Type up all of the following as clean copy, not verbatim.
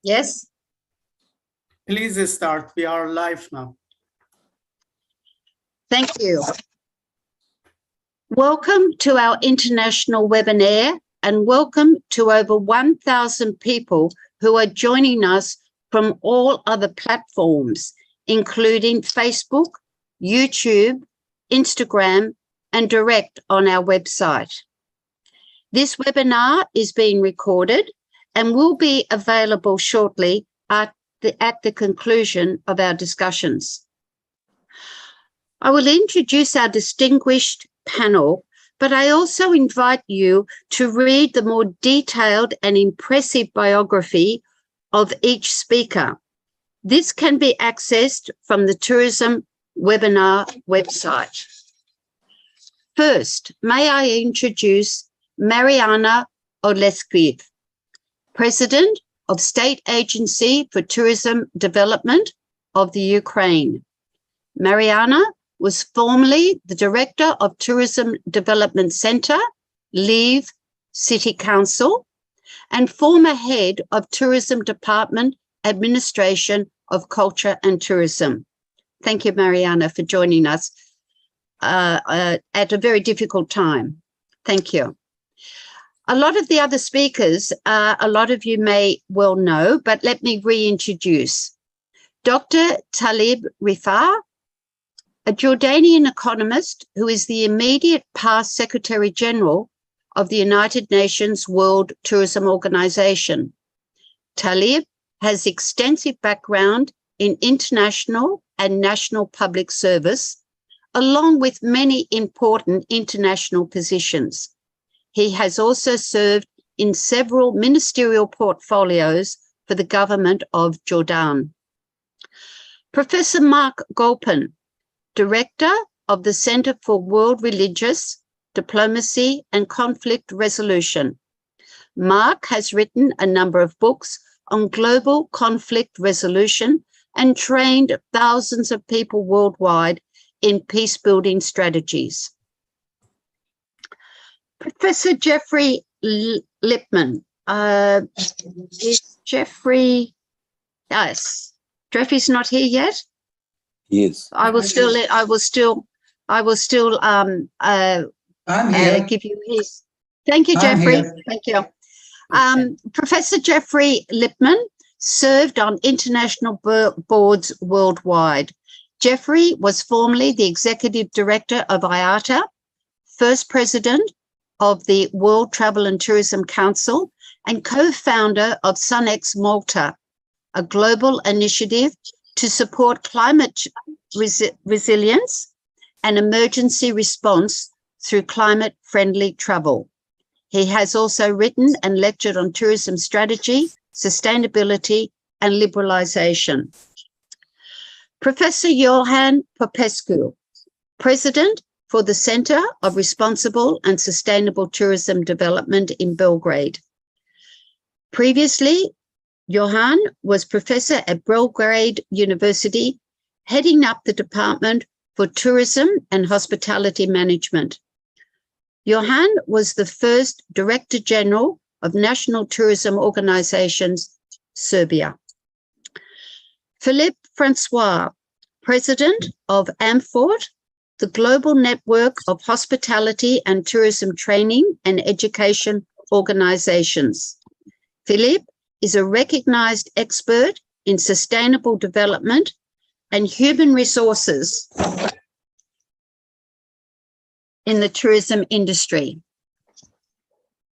Yes. Please start. We are live now. Thank you. Welcome to our international webinar, and welcome to over 1,000 people who are joining us from all other platforms, including Facebook, YouTube, Instagram, and direct on our website. This webinar is being recorded and will be available shortly at the conclusion of our discussions. I will introduce our distinguished panel, but I also invite you to read the more detailed and impressive biography of each speaker. This can be accessed from the Tourism webinar website. First, may I introduce Mariana Olescu, President of State Agency for Tourism Development of the Ukraine. Mariana was formerly the Director of Tourism Development Center, Lviv City Council, and former Head of Tourism Department, Administration of Culture and Tourism. Thank you, Mariana, for joining us at a very difficult time. Thank you. A lot of the other speakers, a lot of you may well know, but let me reintroduce. Dr. Talib Rifat, a Jordanian economist who is the immediate past Secretary General of the United Nations World Tourism Organization. Talib has extensive background in international and national public service, along with many important international positions. He has also served in several ministerial portfolios for the government of Jordan. Professor Mark Golpin, Director of the Center for World Religious Diplomacy and Conflict Resolution. Mark has written a number of books on global conflict resolution and trained thousands of people worldwide in peace-building strategies. Professor Jeffrey Lipman. Is Jeffrey? Yes, Jeffrey's not here yet. Yes. I will still give you his. Thank you, Jeffrey. Thank you. Professor Jeffrey Lipman served on international boards worldwide. Jeffrey was formerly the Executive Director of IATA, first President of the World Travel and Tourism Council, and co-founder of SunX Malta, a global initiative to support climate resilience and emergency response through climate-friendly travel. He has also written and lectured on tourism strategy, sustainability, and liberalization. Professor Johan Popescu, President for the Center of Responsible and Sustainable Tourism Development in Belgrade. Previously, Johan was professor at Belgrade University, heading up the Department for Tourism and Hospitality Management. Johan was the first Director General of National Tourism Organizations, Serbia. Philippe Francois, President of AMFORT, the Global Network of Hospitality and Tourism Training and Education Organizations. Philippe is a recognized expert in sustainable development and human resources in the tourism industry.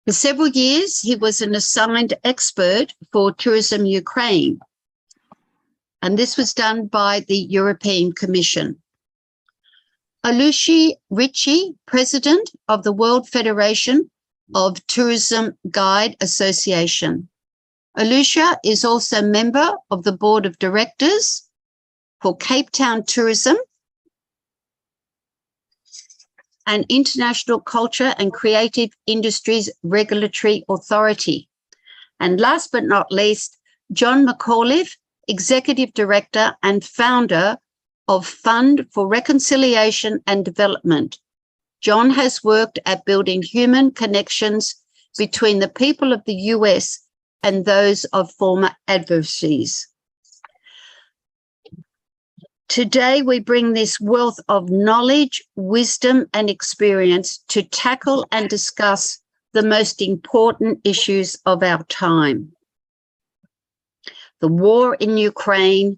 For several years, he was an assigned expert for Tourism Ukraine, and this was done by the European Commission. Alushi Ritchie, President of the World Federation of Tourism Guide Association. Alusha is also member of the Board of Directors for Cape Town Tourism and International Culture and Creative Industries Regulatory Authority. And last but not least, John McAuliffe, Executive Director and founder of Fund for Reconciliation and Development. John has worked at building human connections between the people of the US and those of former adversaries. Today, we bring this wealth of knowledge, wisdom, and experience to tackle and discuss the most important issues of our time. The war in Ukraine,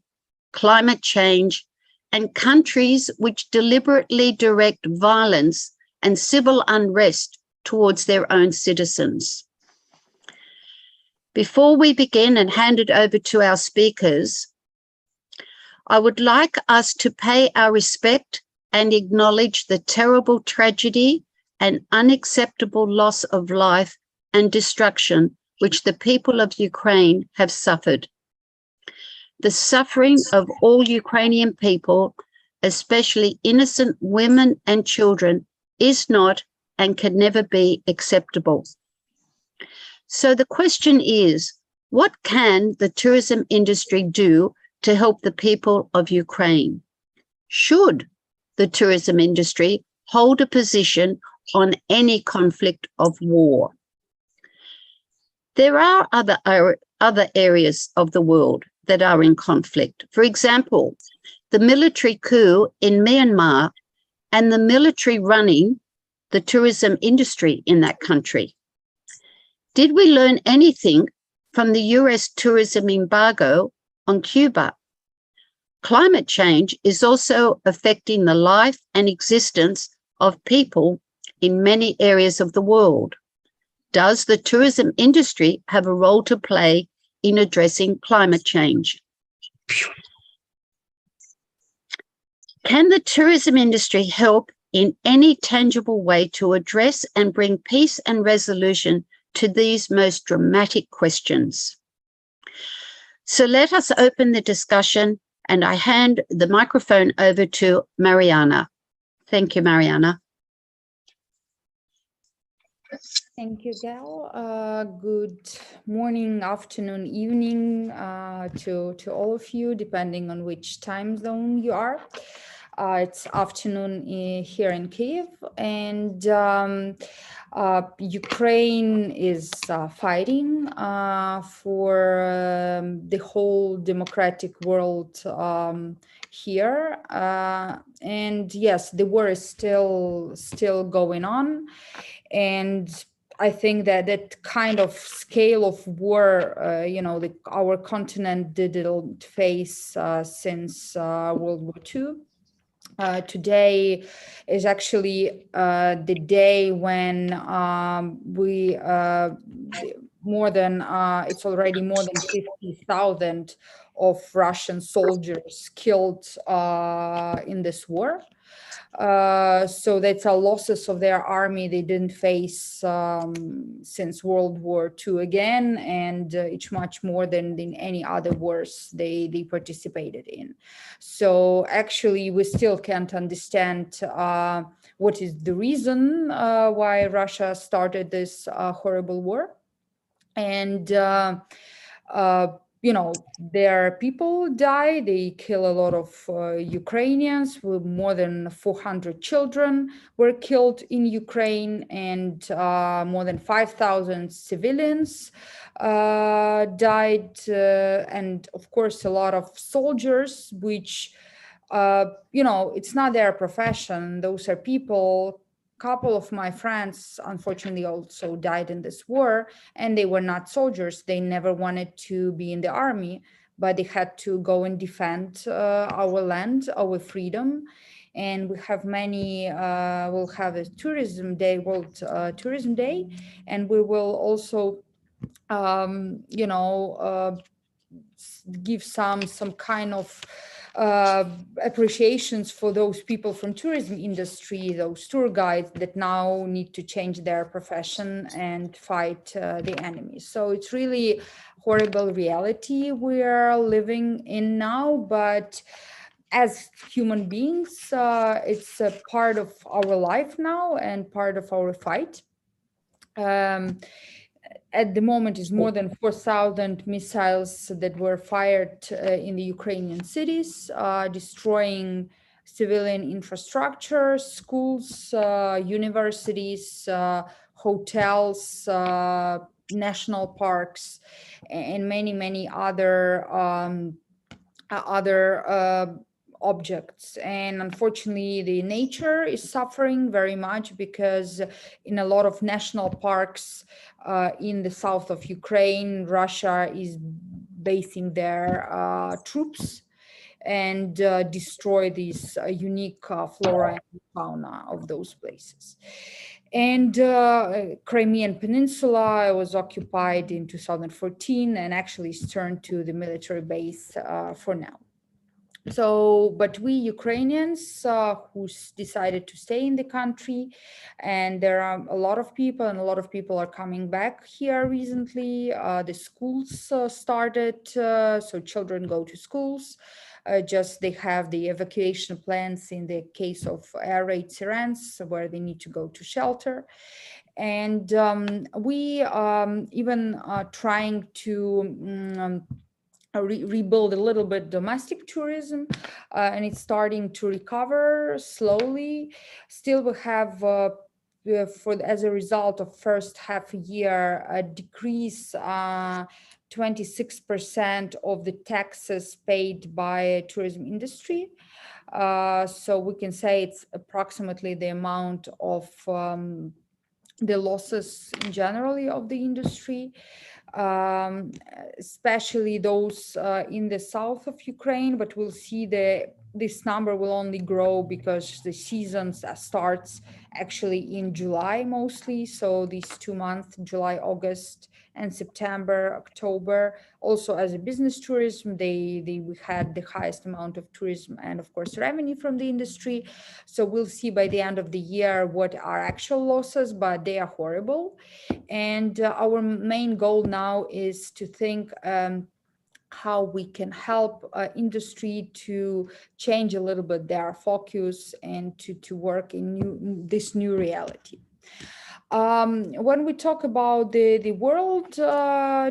climate change, and countries which deliberately direct violence and civil unrest towards their own citizens. Before we begin and hand it over to our speakers, I would like us to pay our respect and acknowledge the terrible tragedy and unacceptable loss of life and destruction which the people of Ukraine have suffered. The suffering of all Ukrainian people, especially innocent women and children, is not and can never be acceptable. So the question is, what can the tourism industry do to help the people of Ukraine? Should the tourism industry hold a position on any conflict of war? There are other areas of the world that are in conflict. For example, the military coup in Myanmar and the military running the tourism industry in that country. Did we learn anything from the US tourism embargo on Cuba? Climate change is also affecting the life and existence of people in many areas of the world. Does the tourism industry have a role to play in addressing climate change? Can the tourism industry help in any tangible way to address and bring peace and resolution to these most dramatic questions? So let us open the discussion, and I hand the microphone over to Mariana. Thank you, Mariana. Thank you, Gal. Good morning, afternoon, evening to all of you, depending on which time zone you are. It's afternoon here in Kyiv, and Ukraine is fighting for the whole democratic world here. And yes, the war is still going on. And I think that that kind of scale of war, our continent didn't face since World War II. Today is actually the day when it's already more than 50,000 of Russian soldiers killed in this war. So that's a losses of their army they didn't face since World War II again, and it's much more than in any other wars they participated in. So actually, we still can't understand what is the reason why Russia started this horrible war. And their people die. They kill a lot of Ukrainians. With more than 400 children were killed in Ukraine, and more than 5,000 civilians died. And of course, a lot of soldiers, which, it's not their profession. Those are people. Couple of my friends unfortunately also died in this war, and they were not soldiers. They never wanted to be in the army, but they had to go and defend our land, our freedom. And we have we'll have a tourism day, World Tourism Day, and we will also give some kind of appreciations for those people from tourism industry, those tour guides that now need to change their profession and fight the enemy. So it's really horrible reality we are living in now, but as human beings, it's a part of our life now and part of our fight. At the moment, is more than 4,000 missiles that were fired in the Ukrainian cities, destroying civilian infrastructure, schools, universities, hotels, national parks, and many other objects. And unfortunately, the nature is suffering very much because in a lot of national parks in the south of Ukraine, Russia is basing their troops and destroy these unique flora and fauna of those places. And Crimean Peninsula was occupied in 2014 and actually is turned to the military base for now. So, but we Ukrainians who decided to stay in the country, and there are a lot of people, and a lot of people are coming back here recently. The schools started, so children go to schools. Just they have the evacuation plans in the case of air raid sirens, where they need to go to shelter. And we even trying to rebuild a little bit domestic tourism, and it's starting to recover slowly. Still, we have as a result of first half a year a decrease 26% of the taxes paid by tourism industry. So we can say it's approximately the amount of the losses generally of the industry, especially those in the south of Ukraine, but we'll see this number will only grow because the season starts actually in July mostly. So these 2 months, July, August, and September, October, also as a business tourism, we had the highest amount of tourism and of course revenue from the industry. So we'll see by the end of the year what are actual losses, but they are horrible. And our main goal now is to think how we can help industry to change a little bit their focus and to work in this new reality. When we talk about the world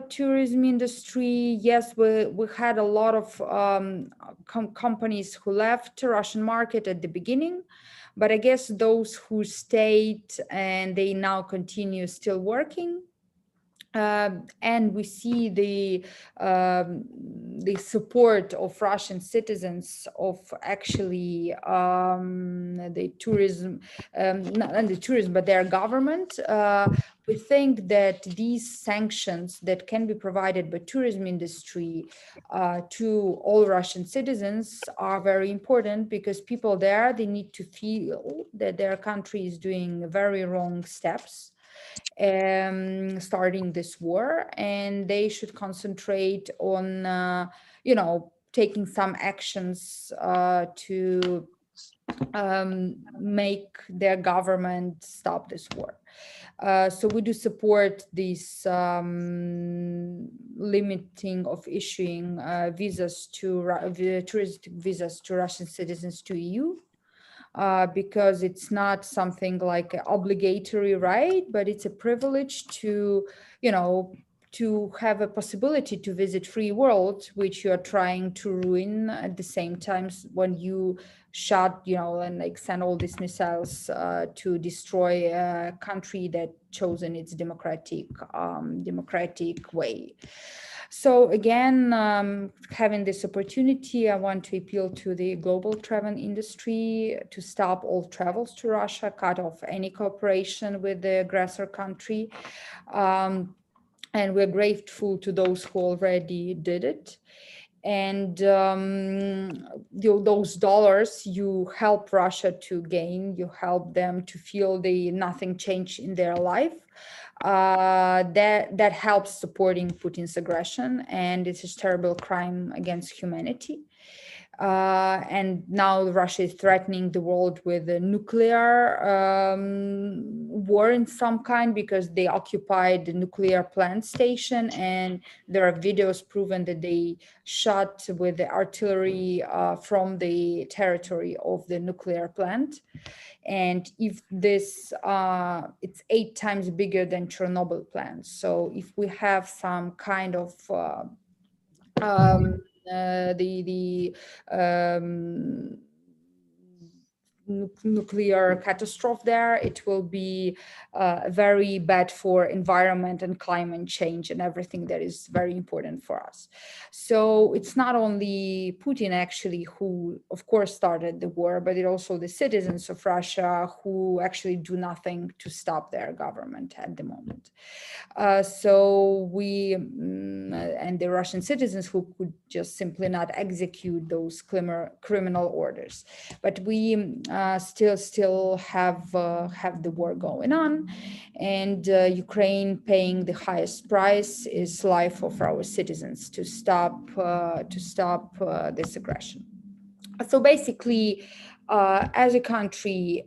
tourism industry, yes, we had a lot of companies who left the Russian market at the beginning, but I guess those who stayed and they now continue still working. And we see the support of Russian citizens of actually the tourism, not the tourism, but their government. We think that these sanctions that can be provided by tourism industry to all Russian citizens are very important, because people there, they need to feel that their country is doing very wrong steps starting this war, and they should concentrate on taking some actions to make their government stop this war. So we do support this limiting of issuing visas to touristic visas to Russian citizens to EU. Because it's not something like an obligatory right, but it's a privilege to have a possibility to visit free world, which you are trying to ruin at the same time when you shot, and like send all these missiles to destroy a country that chosen its democratic way. So again, having this opportunity, I want to appeal to the global travel industry to stop all travels to Russia, cut off any cooperation with the aggressor country. And we're grateful to those who already did it. And those dollars you help Russia to gain, you help them to feel nothing changed in their life. That helps supporting Putin's aggression, and it's a terrible crime against humanity. And now Russia is threatening the world with a nuclear war in some kind, because they occupied the nuclear plant station, and there are videos proven that they shot with the artillery from the territory of the nuclear plant. And if this, it's 8 times bigger than Chernobyl plant. So if we have some kind of nuclear catastrophe there. It will be very bad for environment and climate change and everything that is very important for us. So it's not only Putin actually who, of course, started the war, but it also the citizens of Russia who actually do nothing to stop their government at the moment. So we and the Russian citizens who could just simply not execute those criminal orders. But we still have the war going on, and Ukraine paying the highest price is life of our citizens to stop this aggression. So basically, as a country,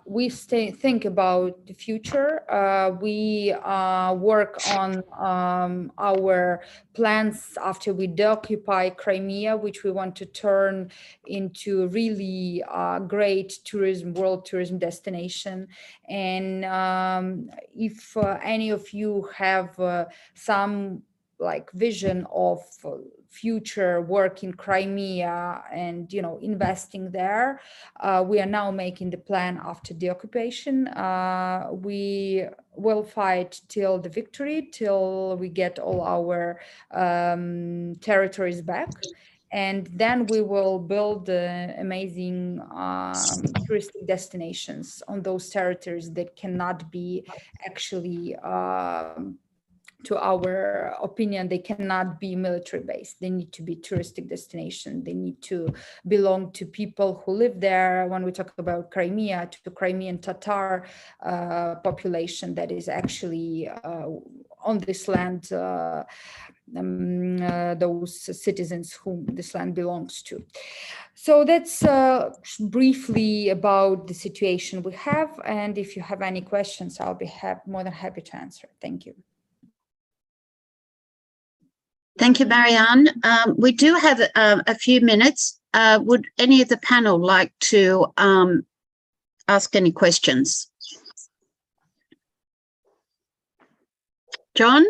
we think about the future. We work on our plans after we deoccupy Crimea, which we want to turn into really great world tourism destination. And if any of you have some vision of future work in Crimea and investing there, we are now making the plan after the occupation. We will fight till the victory, till we get all our territories back. And then we will build amazing touristic destinations on those territories that cannot be actually to our opinion, they cannot be military based. They need to be touristic destination. They need to belong to people who live there. When we talk about Crimea, to Crimean Tatar population that is actually on this land, those citizens whom this land belongs to. So that's briefly about the situation we have. And if you have any questions, I'll be more than happy to answer. Thank you. Thank you, Marianne. We do have a few minutes. Would any of the panel like to ask any questions? John?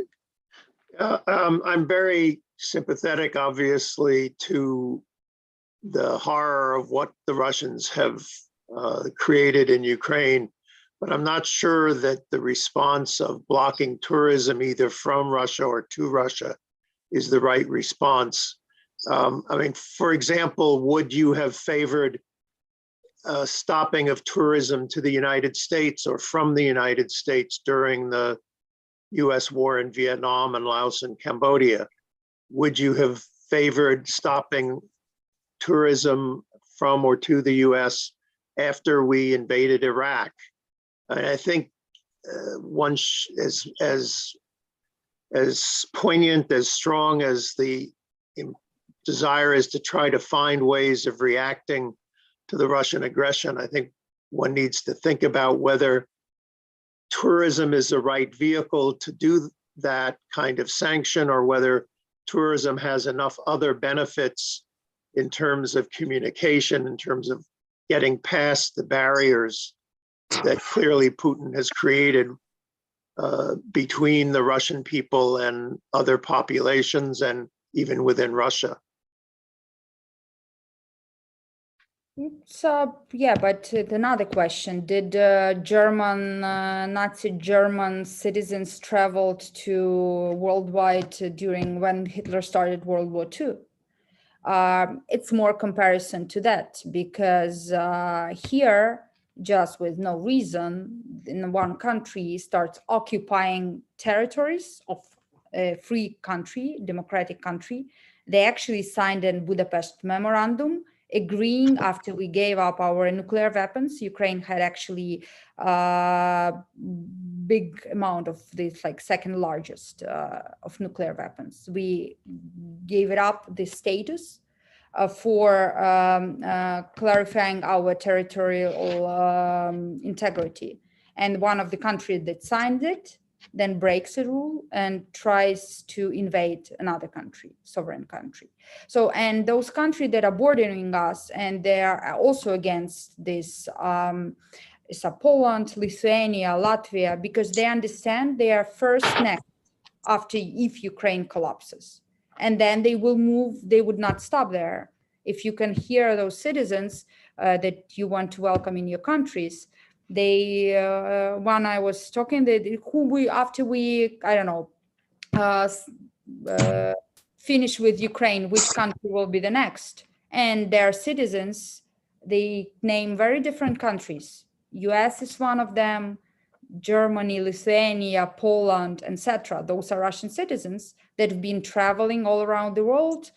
I'm very sympathetic, obviously, to the horror of what the Russians have created in Ukraine, but I'm not sure that the response of blocking tourism either from Russia or to Russia is the right response. I mean, for example, would you have favored stopping of tourism to the United States or from the United States during the US war in Vietnam and Laos and Cambodia? Would you have favored stopping tourism from or to the US after we invaded Iraq? I think one as poignant, as strong as the desire is to try to find ways of reacting to the Russian aggression, I think one needs to think about whether tourism is the right vehicle to do that kind of sanction, or whether tourism has enough other benefits in terms of communication, in terms of getting past the barriers that clearly Putin has created between the Russian people and other populations, and even within Russia. So yeah, but another question: did Nazi German citizens traveled to worldwide during when Hitler started World War II? It's more comparison to that, because here, just with no reason, in one country starts occupying territories of a free country, democratic country. They actually signed a Budapest memorandum agreeing, after we gave up our nuclear weapons. Ukraine had actually big amount of this, like second largest of nuclear weapons. We gave it up, the status, for clarifying our territorial integrity. And one of the countries that signed it then breaks the rule and tries to invade another country, sovereign country. So, and those countries that are bordering us, and they are also against this, is Poland, Lithuania, Latvia, because they understand they are first next after, if Ukraine collapses. And then they will move, they would not stop there. If you can hear those citizens that you want to welcome in your countries. They, when I was talking, that after we, I don't know, finish with Ukraine, which country will be the next? And their citizens, they name very different countries. US is one of them, Germany, Lithuania, Poland, etc. Those are Russian citizens that have been traveling all around the world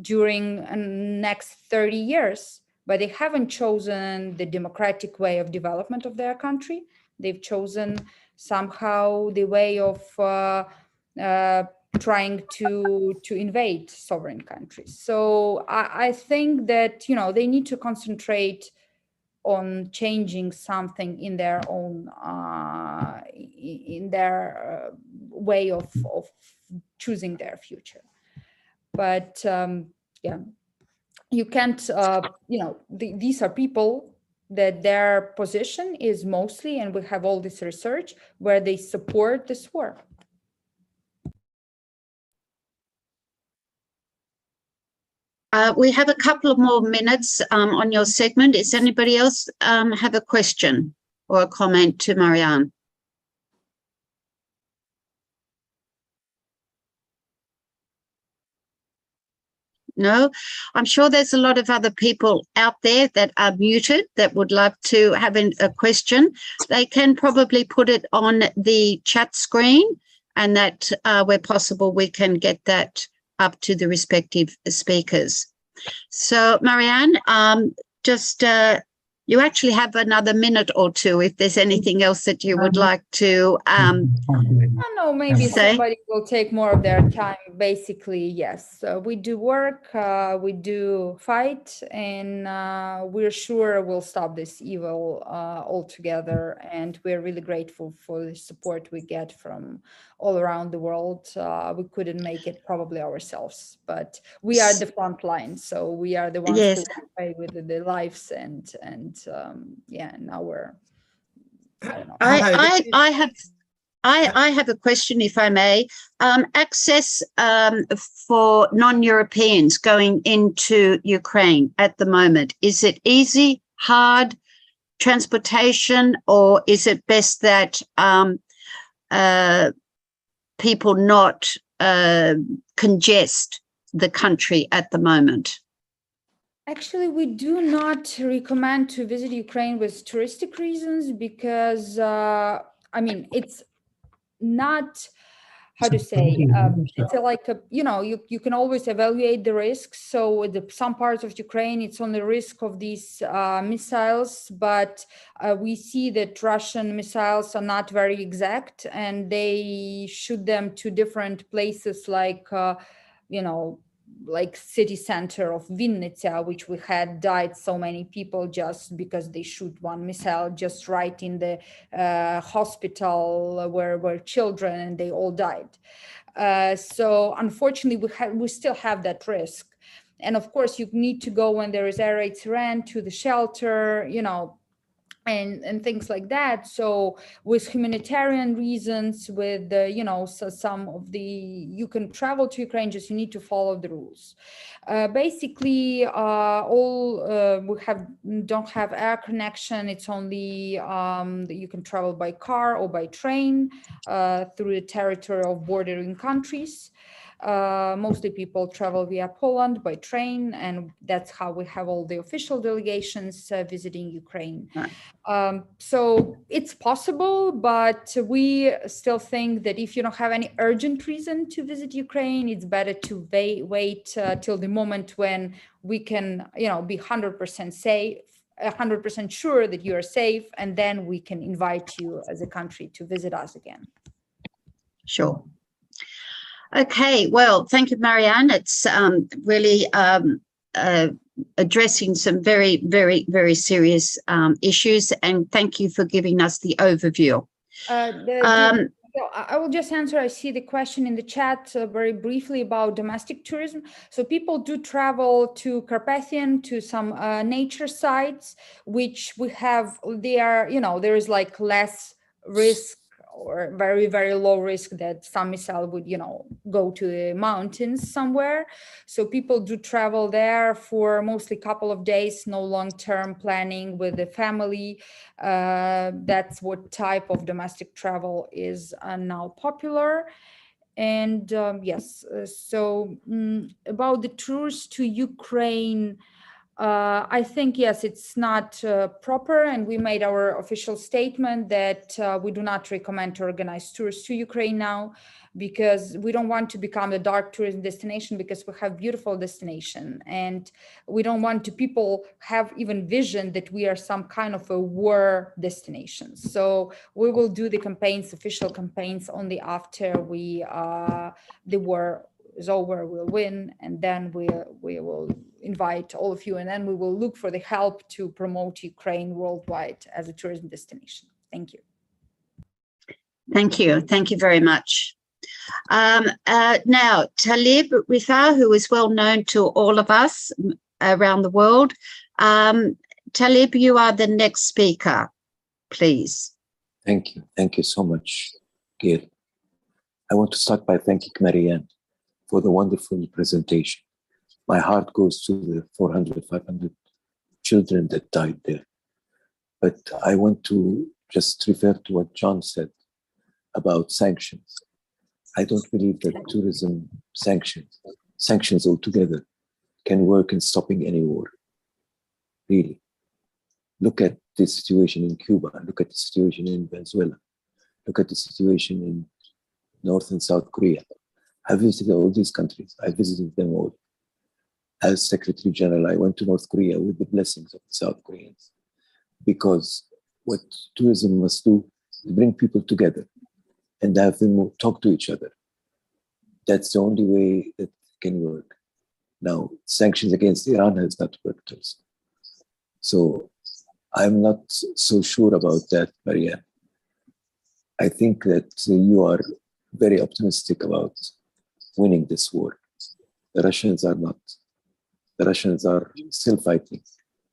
during the next 30 years, but they haven't chosen the democratic way of development of their country. They've chosen somehow the way of trying to invade sovereign countries. So I think that, you know, they need to concentrate on changing something in their own way of choosing their future. But yeah, you can't, you know, these are people that their position is mostly, and we have all this research where they support this war. We have a couple of more minutes on your segment. Does anybody else have a question or a comment to Marianne? No, I'm sure there's a lot of other people out there that are muted that would love to have a question. They can probably put it on the chat screen, and that where possible, we can get that up to the respective speakers. So, Marianne, just you actually have another minute or two if there's anything else that you would like to I don't know, maybe say. somebody will take more of their time. Basically, yes, we do work, we do fight, and we're sure we'll stop this evil altogether. And we're really grateful for the support we get from all around the world. We couldn't make it probably ourselves, but we are the front line, so we are the ones Yes. who pay with the lives and yeah, and our, I don't know. I have a question, if I may. Access for non-Europeans going into Ukraine at the moment, is it easy, hard, transportation, or is it best that people not congest the country at the moment? Actually, we do not recommend to visit Ukraine with touristic reasons because, I mean, it's not, how to say, it's like, you know, you can always evaluate the risks. So some parts of Ukraine, it's on the risk of these missiles, but we see that Russian missiles are not very exact, and they shoot them to different places like, you know, like city center of Vinnytsia, which we had died so many people just because they shoot one missile just right in the hospital where were children, and they all died. So unfortunately, we still have that risk. And of course, you need to go when there is air raid threat to the shelter, you know, and things like that. So with humanitarian reasons, with you know, so some of the, you can travel to Ukraine, just you need to follow the rules. Basically, we don't have air connection. It's only you can travel by car or by train through the territory of bordering countries. Mostly people travel via Poland by train, and that's how we have all the official delegations visiting Ukraine. Right. So it's possible, but we still think that if you don't have any urgent reason to visit Ukraine, it's better to wait till the moment when we can, you know, be 100% safe, 100% sure that you are safe, and then we can invite you as a country to visit us again. Sure. Okay, well, thank you, Marianne. It's really addressing some very, very, very serious issues, and thank you for giving us the overview. I will just answer. I see the question in the chat very briefly about domestic tourism. So people do travel to Carpathian, to some nature sites, which we have, they are, you know, there is like less risk or very, very low risk that some missile would, go to the mountains somewhere. So people do travel there for mostly a couple of days, no long-term planning with the family. That's what type of domestic travel is now popular. And yes, about the tours to Ukraine, I think, yes, it's not proper, and we made our official statement that we do not recommend to organize tours to Ukraine now, because we don't want to become a dark tourism destination, because we have beautiful destination, and we don't want to people have even vision that we are some kind of a war destination. So we will do the campaigns, official campaigns, only after the war is over, we'll win, and then we will invite all of you, and then we will look for the help to promote Ukraine worldwide as a tourism destination. Thank you. Thank you. Thank you very much. Now, Talib Rifar, who is well known to all of us around the world. Talib, you are the next speaker, please. Thank you. Thank you so much, Gail. I want to start by thanking Marianne for the wonderful presentation. My heart goes to the 400, 500 children that died there. But I want to just refer to what John said about sanctions. I don't believe that tourism sanctions altogether can work in stopping any war. Really. Look at the situation in Cuba. Look at the situation in Venezuela. Look at the situation in North and South Korea. I visited all these countries. I visited them all. As Secretary General, I went to North Korea with the blessings of the South Koreans, because what tourism must do is bring people together and have them talk to each other. That's the only way that can work. Now, sanctions against Iran has not worked also. So I'm not so sure about that, Marianne. I think that you are very optimistic about winning this war. The Russians are not. The Russians are still fighting.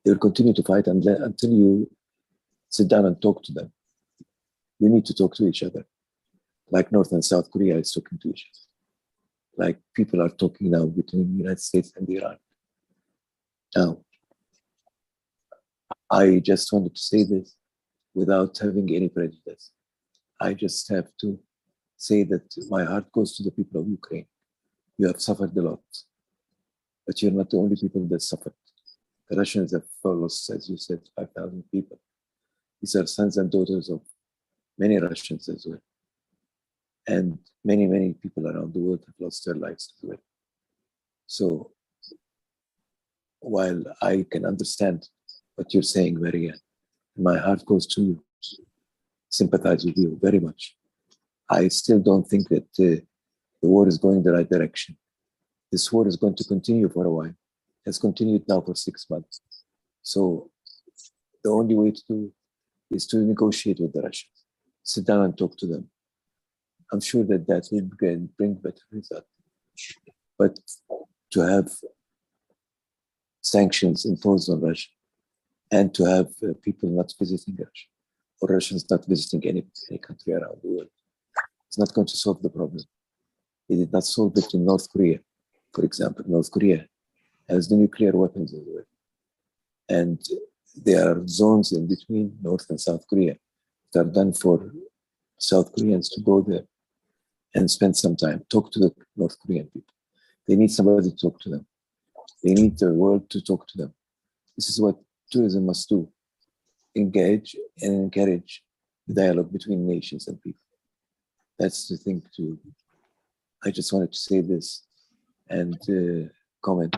They will continue to fight until you sit down and talk to them. You need to talk to each other. Like North and South Korea is talking to each other. Like people are talking now between the United States and Iran. Now, I just wanted to say this without having any prejudice. I just have to say that my heart goes to the people of Ukraine. You have suffered a lot, but you're not the only people that suffered. The Russians have lost, as you said, 5,000 people. These are sons and daughters of many Russians as well. And many, many people around the world have lost their lives as well. So while I can understand what you're saying, Marianne, my heart goes to you, sympathize with you very much. I still don't think that the war is going the right direction. This war is going to continue for a while. It has continued now for 6 months. So the only way to do is to negotiate with the Russians, sit down and talk to them. I'm sure that that will bring better results. But to have sanctions imposed on Russia and to have people not visiting Russia or Russians not visiting any country around the world, it's not going to solve the problem. It did not solve it in North Korea, for example. North Korea has the nuclear weapons as well. And there are zones in between North and South Korea that are done for South Koreans to go there and spend some time, talk to the North Korean people. They need somebody to talk to them. They need the world to talk to them. This is what tourism must do. Engage and encourage the dialogue between nations and people. That's the thing to, I just wanted to say this and comment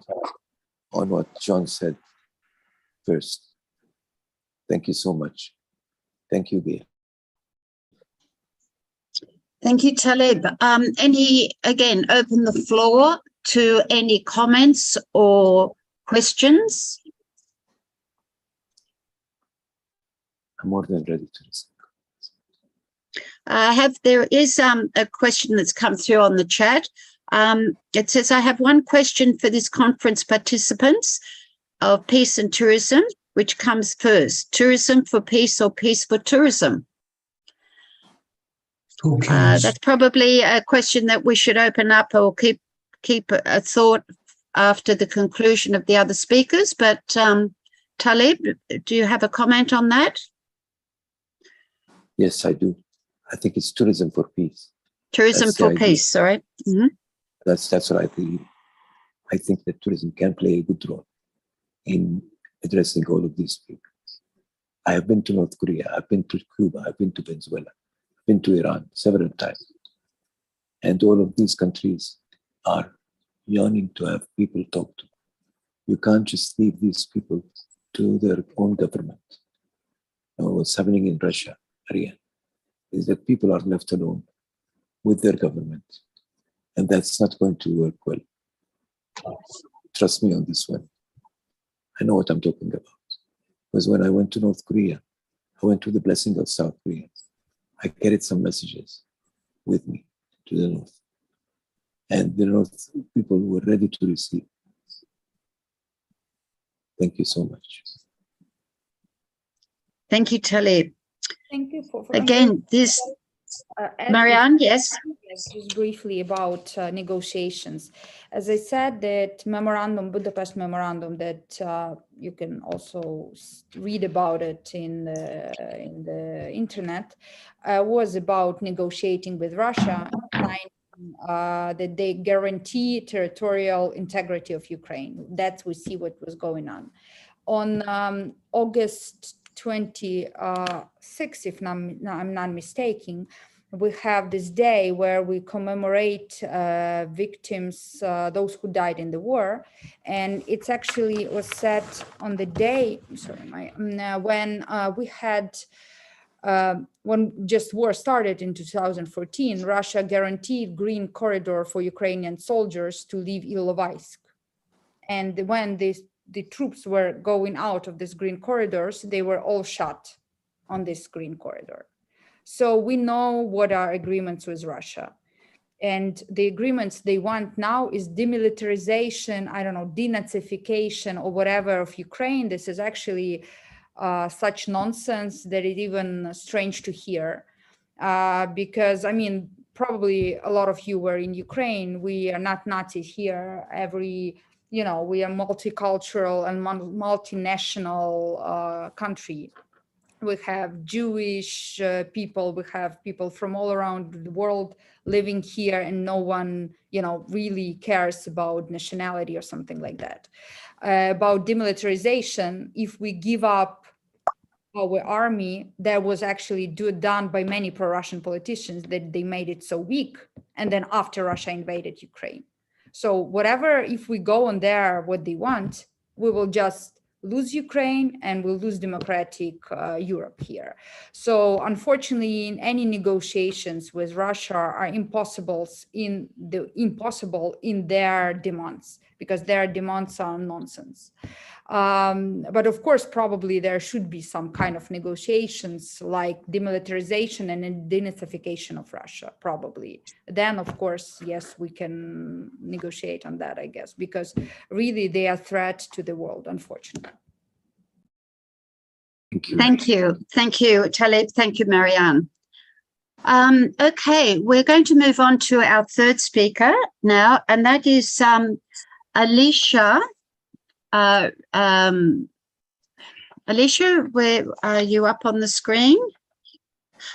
on what John said first. Thank you so much. Thank you, Gail. Thank you, Talib. Again, open the floor to any comments or questions. I'm more than ready to listen. There is a question that's come through on the chat. It says, I have one question for this conference participants of peace and tourism. Which comes first, tourism for peace or peace for tourism? That's probably a question that we should open up or keep a thought after the conclusion of the other speakers. But Talib, do you have a comment on that? Yes, I do. I think it's tourism for peace. Tourism for peace, sorry. Mm-hmm. That's what I believe. I think that tourism can play a good role in addressing all of these people. I have been to North Korea, I've been to Cuba, I've been to Venezuela, I've been to Iran several times. And all of these countries are yearning to have people talk to. You can't just leave these people to their own government. Now, what's happening in Russia, Ariane, is that people are left alone with their government. And that's not going to work well. Trust me on this one. I know what I'm talking about. Because when I went to North Korea, I went to the blessing of South Korea. I carried some messages with me to the North. And the North people were ready to receive. Thank you so much. Thank you, Talib. Thank you for again, this, Marianne, yes. Just briefly about negotiations. As I said, that memorandum, Budapest memorandum, that you can also read about it in the internet, was about negotiating with Russia, that they guarantee territorial integrity of Ukraine. That's we see what was going on. On August 26, if I'm not mistaken, we have this day where we commemorate victims, those who died in the war, and it's actually was set on the day. Sorry, when we had. When just war started in 2014, Russia guaranteed green corridor for Ukrainian soldiers to leave Ilovaisk. And when the troops were going out of these green corridors, they were all shot on this green corridor. So we know what our agreements with Russia. And the agreements they want now is demilitarization, I don't know, denazification or whatever of Ukraine. This is actually such nonsense that it's even strange to hear. Because, I mean, probably a lot of you were in Ukraine. We are not Nazis here. We are multicultural and multinational country. We have Jewish people, we have people from all around the world living here, and no one, really cares about nationality or something like that. About demilitarization, if we give up our army, that was actually done by many pro-Russian politicians, that they made it so weak, and then after Russia invaded Ukraine. So whatever, if we go on there, what they want, we will just lose Ukraine and we'll lose democratic Europe here. So unfortunately, in any negotiations with Russia are impossible in their demands, because their demands are nonsense. But of course, probably there should be some kind of negotiations like demilitarization and denazification of Russia, probably. Then, of course, yes, we can negotiate on that, I guess, because really they are a threat to the world, unfortunately. Thank you. Thank you. Thank you, Talib. Thank you, Marianne. Okay, we're going to move on to our third speaker now, and that is Alicia. Alicia, where are you up on the screen?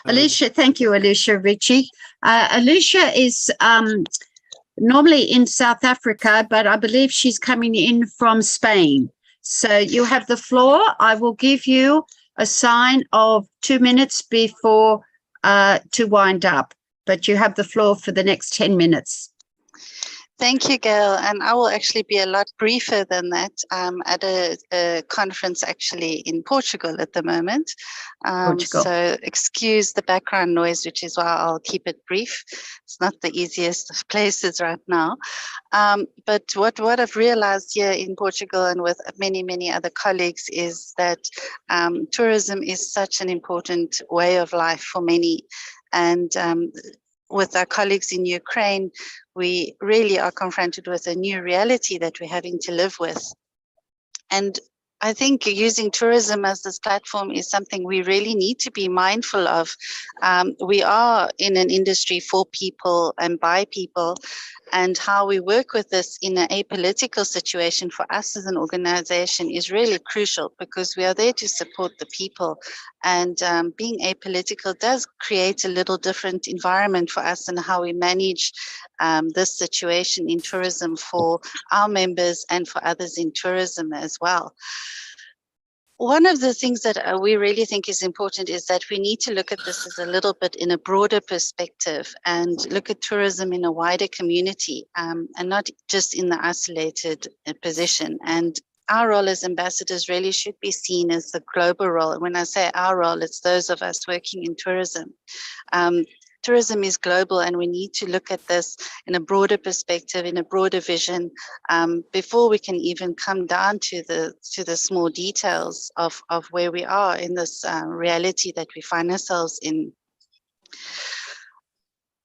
Alicia, thank you, Alicia Ritchie. Alicia is normally in South Africa, but I believe she's coming in from Spain. So you have the floor. I will give you a sign of 2 minutes before to wind up, but you have the floor for the next 10 minutes. Thank you, Gail. And I will actually be a lot briefer than that. I'm at a conference actually in Portugal at the moment. So excuse the background noise, which is why I'll keep it brief. It's not the easiest of places right now. But what I've realized here in Portugal and with many, many other colleagues is that tourism is such an important way of life for many. And with our colleagues in Ukraine, we really are confronted with a new reality that we're having to live with. And I think using tourism as this platform is something we really need to be mindful of. We are in an industry for people and by people, and how we work with this in an apolitical situation for us as an organization is really crucial, because we are there to support the people. And being apolitical does create a little different environment for us and how we manage this situation in tourism for our members and for others in tourism as well. One of the things that we really think is important is that we need to look at this as a little bit in a broader perspective and look at tourism in a wider community, and not just in the isolated position. And our role as ambassadors really should be seen as the global role. And when I say our role, it's those of us working in tourism. Tourism is global, and we need to look at this in a broader perspective, in a broader vision, before we can even come down to the small details of where we are in this reality that we find ourselves in.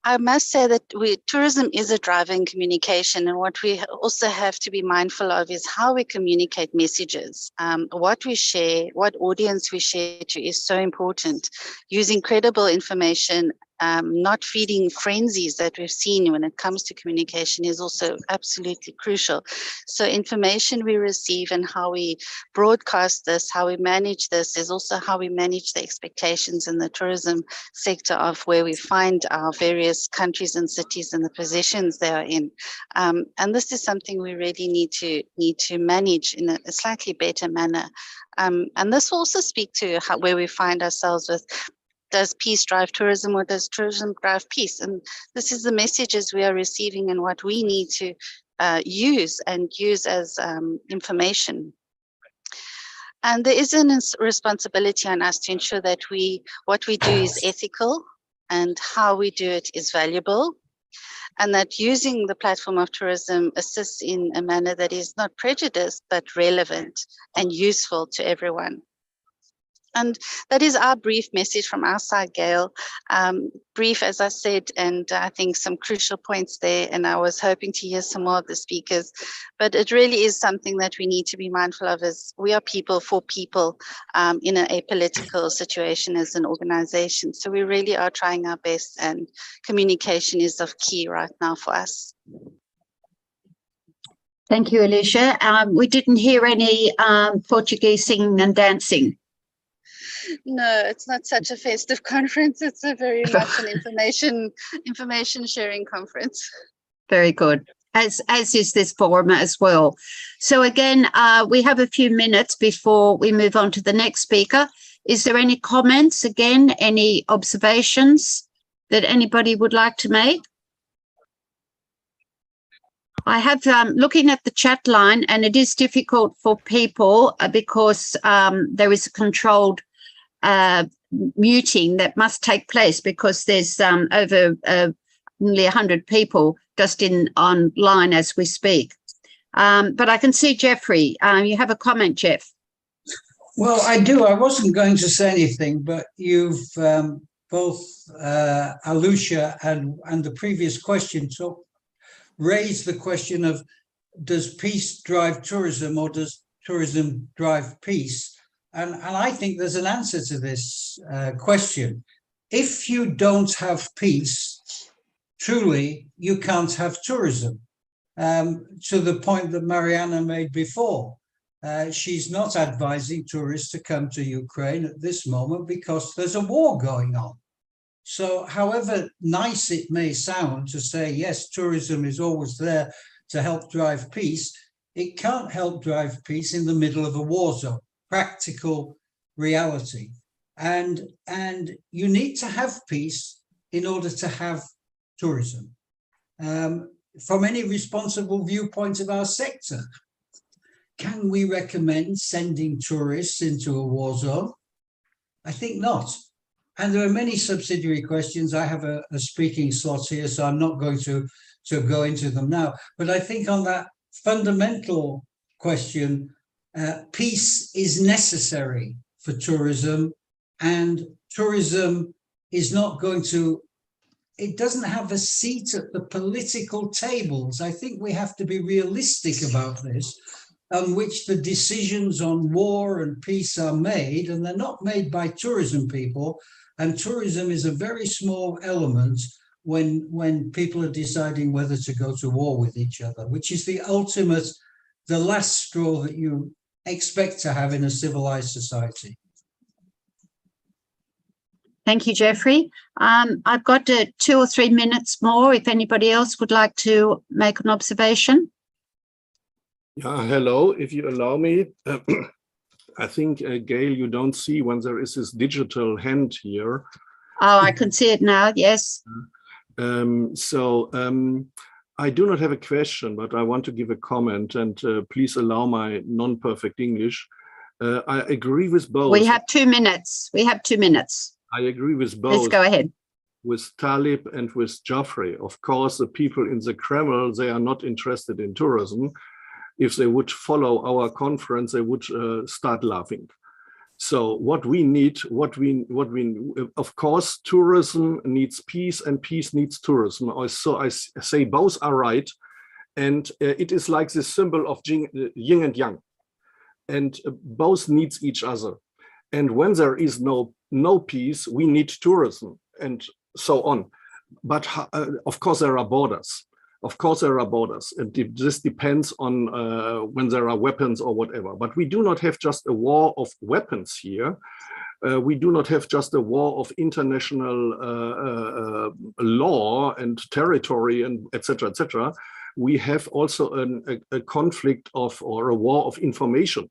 I must say that tourism is a driver in communication, and what we also have to be mindful of is how we communicate messages. What we share, what audience we share to is so important. Using credible information, not feeding frenzies that we've seen when it comes to communication is also absolutely crucial. So information we receive and how we broadcast this, how we manage this, is also how we manage the expectations in the tourism sector of where we find our various countries and cities and the positions they are in. And this is something we really need to manage in a slightly better manner. And this will also speak to where we find ourselves with, does peace drive tourism or does tourism drive peace? And this is the messages we are receiving and what we need to use as information. And there is a responsibility on us to ensure that what we do is ethical and how we do it is valuable, and that using the platform of tourism assists in a manner that is not prejudiced, but relevant and useful to everyone. And that is our brief message from our side, Gail. Brief, as I said, and I think some crucial points there, and I was hoping to hear some more of the speakers, but it really is something that we need to be mindful of, as we are people for people in a apolitical situation as an organization. So we really are trying our best, and communication is of key right now for us. Thank you, Alicia. We didn't hear any Portuguese singing and dancing. No, it's not such a festive conference. It's a very much an information sharing conference. Very good, as is this forum as well. So again, we have a few minutes before we move on to the next speaker. Is there any comments, again, any observations that anybody would like to make? I have, looking at the chat line, and it is difficult for people because there is a controlled muting that must take place, because there's over nearly 100 people just online as we speak. But I can see Jeffrey. You have a comment, Jeff. Well, I do. I wasn't going to say anything, but you've both Alicia and the previous question raised the question of, does peace drive tourism or does tourism drive peace? And I think there's an answer to this question. If you don't have peace, truly, you can't have tourism. To the point that Mariana made before, she's not advising tourists to come to Ukraine at this moment because there's a war going on. So however nice it may sound to say, yes, tourism is always there to help drive peace, it can't help drive peace in the middle of a war zone. Practical reality, and you need to have peace in order to have tourism. From any responsible viewpoint of our sector, can we recommend sending tourists into a war zone? I think not. And there are many subsidiary questions. I have a speaking slot here, so I'm not going to go into them now. But I think on that fundamental question, peace is necessary for tourism, and tourism is not going to, it doesn't have a seat at the political tables. I think we have to be realistic about this. on which the decisions on war and peace are made, and they're not made by tourism people. And tourism is a very small element when people are deciding whether to go to war with each other, which is the ultimate, the last straw that you expect to have in a civilized society. Thank you, Jeffrey. I've got 2 or 3 minutes more if anybody else would like to make an observation. Yeah, hello, if you allow me. I think, Gail, you don't see when there is this digital hand here. Oh, I can see it now, yes. I do not have a question, but I want to give a comment, and please allow my non-perfect English. I agree with both. We have 2 minutes. We have 2 minutes. I agree with both. Let's go ahead. With Talib and with Joffrey. Of course, the people in the Kremlin, they are not interested in tourism. If they would follow our conference, they would start laughing. So what we need, of course, tourism needs peace and peace needs tourism. So I say both are right. And it is like the symbol of yin and yang. And both needs each other. And when there is no peace, we need tourism and so on. But of course, there are borders. Of course, there are borders. And this depends on when there are weapons or whatever. But we do not have just a war of weapons here. We do not have just a war of international law and territory and et cetera, We have also a conflict of, or a war of information.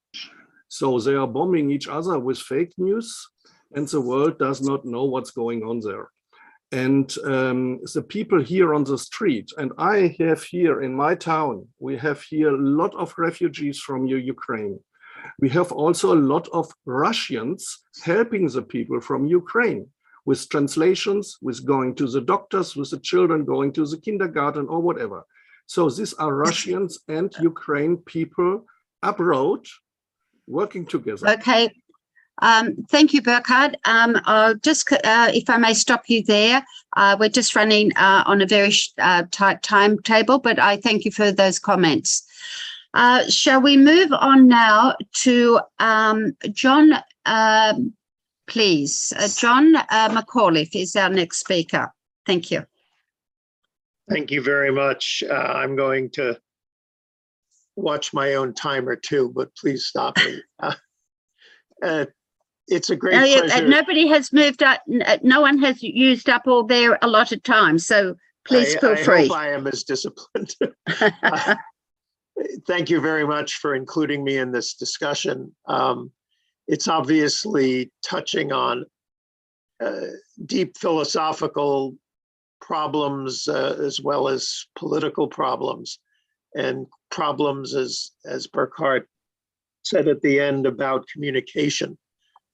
So they are bombing each other with fake news, and the world does not know what's going on there. And the people here on the street, and I have here in my town, we have here a lot of refugees from Ukraine. We have also a lot of Russians helping the people from Ukraine with translations, with going to the doctors, with the children going to the kindergarten or whatever. So these are Russians and Ukraine people abroad working together. Okay. Thank you, Burkhard. I'll just, if I may stop you there, we're just running on a very tight timetable, but I thank you for those comments. Shall we move on now to John, please? John McAuliffe is our next speaker. Thank you. Thank you very much. I'm going to watch my own timer too, but please stop me. It's a great pleasure. Nobody has moved up. No one has used up all their allotted time. So please feel free. I hope I am as disciplined. Thank you very much for including me in this discussion. It's obviously touching on deep philosophical problems as well as political problems, and problems, as Burkhard said at the end, about communication.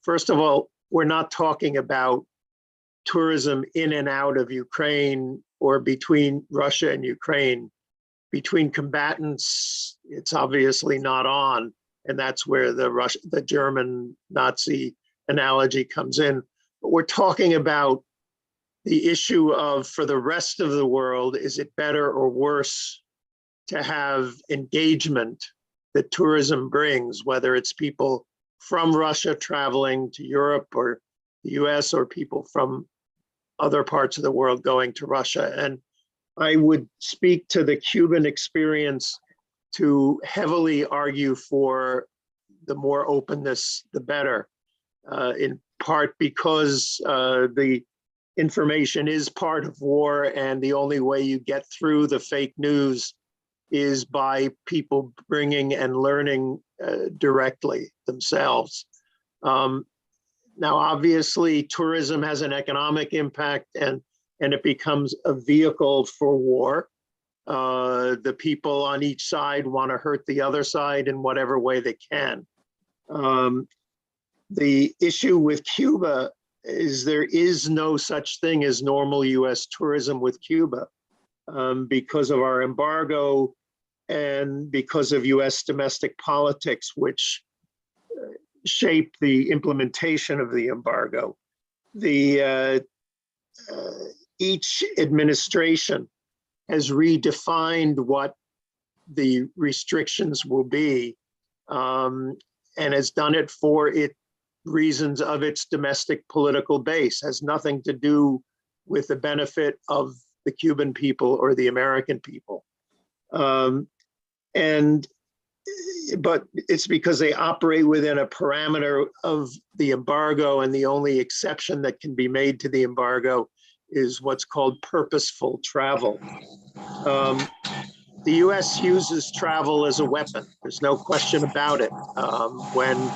First of all, we're not talking about tourism in and out of Ukraine or between Russia and Ukraine. Between combatants, it's obviously not on, and that's where the German Nazi analogy comes in. But we're talking about the issue of, for the rest of the world, is it better or worse to have engagement that tourism brings, whether it's people from Russia traveling to Europe or the US, or people from other parts of the world going to Russia. And I would speak to the Cuban experience to heavily argue for the more openness, the better, in part because the information is part of war, and the only way you get through the fake news is by people bringing and learning directly themselves. Now, obviously, tourism has an economic impact, and it becomes a vehicle for war. The people on each side want to hurt the other side in whatever way they can. The issue with Cuba is there is no such thing as normal US tourism with Cuba because of our embargo and because of US domestic politics, which shape the implementation of the embargo. Each administration has redefined what the restrictions will be and has done it for reasons of its domestic political base, has nothing to do with the benefit of the Cuban people or the American people. But it's because they operate within a parameter of the embargo, and the only exception that can be made to the embargo is what's called purposeful travel. The US uses travel as a weapon. There's no question about it. When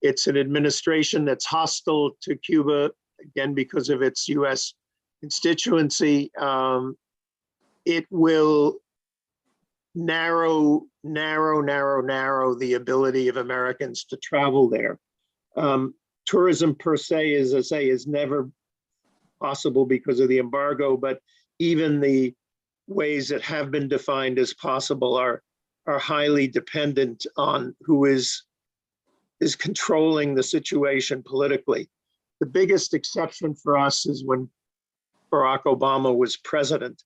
it's an administration that's hostile to Cuba, again, because of its US constituency, it will narrow the ability of Americans to travel there. Tourism per se, as I say, is never possible because of the embargo, but even the ways that have been defined as possible are highly dependent on who is controlling the situation politically. The biggest exception for us is when Barack Obama was president,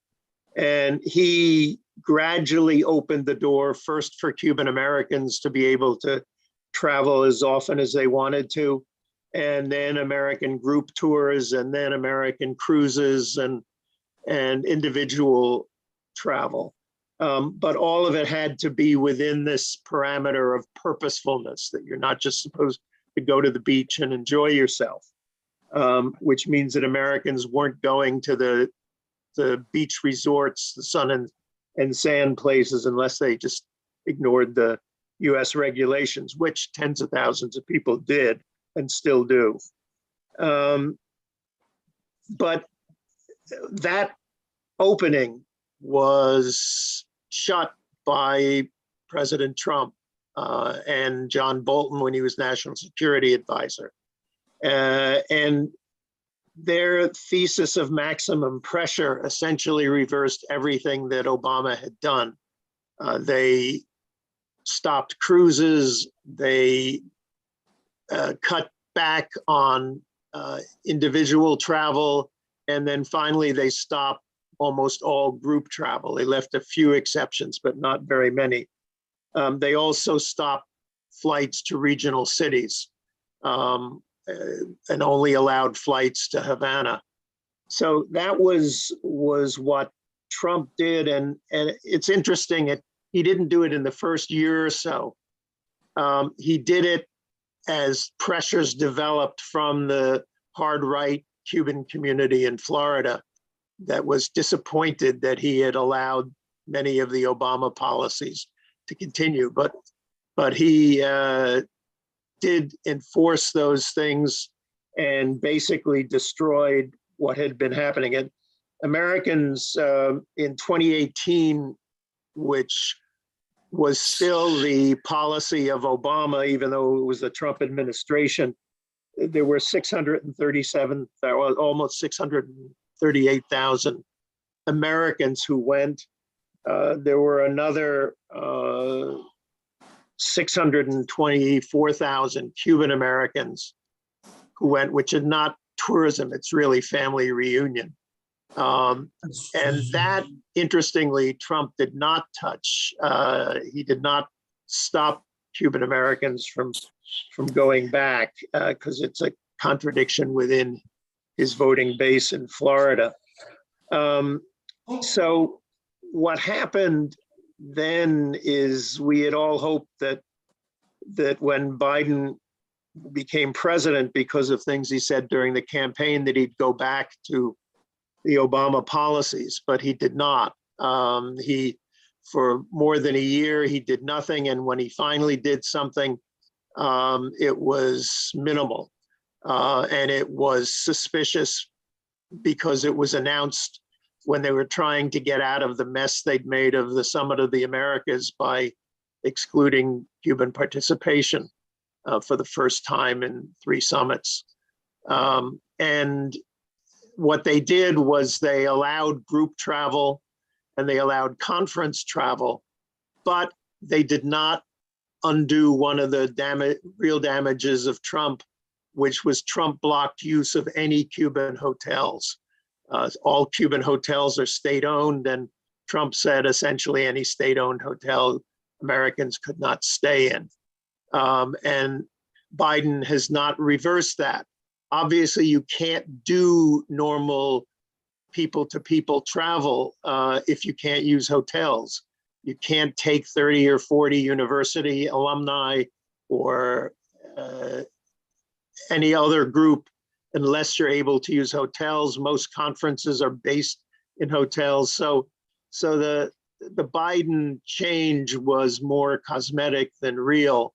and he gradually opened the door first for Cuban Americans to be able to travel as often as they wanted to, and then American group tours, and then American cruises and individual travel. But all of it had to be within this parameter of purposefulness, that you're not just supposed to go to the beach and enjoy yourself, which means that Americans weren't going to the beach resorts, the sun and sand places, unless they just ignored the US regulations, which tens of thousands of people did and still do. But that opening was shut by President Trump and John Bolton when he was National Security Advisor. And their thesis of maximum pressure essentially reversed everything that Obama had done. They stopped cruises, they cut back on individual travel, and then finally they stopped almost all group travel. They left a few exceptions, but not very many. They also stopped flights to regional cities and only allowed flights to Havana. So that was what Trump did. And it's interesting, he didn't do it in the first year or so. He did it as pressures developed from the hard right Cuban community in Florida that was disappointed that he had allowed many of the Obama policies to continue. But he did enforce those things and basically destroyed what had been happening. And Americans in 2018, which was still the policy of Obama, even though it was the Trump administration, there were 637, almost 638,000 Americans who went. There were another 624,000 Cuban Americans who went, which is not tourism, it's really family reunion. And that, interestingly, Trump did not touch. He did not stop Cuban Americans from going back because it's a contradiction within his voting base in Florida. So what happened then is we had all hoped that when Biden became president, because of things he said during the campaign, that he'd go back to the Obama policies, but he did not. For more than a year, he did nothing. And when he finally did something, it was minimal. And it was suspicious because it was announced when they were trying to get out of the mess they'd made of the Summit of the Americas by excluding Cuban participation for the first time in 3 summits. And what they did was they allowed group travel and they allowed conference travel, but they did not undo one of the real damages of Trump, which was Trump blocked use of any Cuban hotels. All Cuban hotels are state-owned, and Trump said essentially any state-owned hotel Americans could not stay in. And Biden has not reversed that. Obviously, you can't do normal people-to-people travel if you can't use hotels. You can't take 30 or 40 university alumni or any other group unless you're able to use hotels. Most conferences are based in hotels. So the Biden change was more cosmetic than real.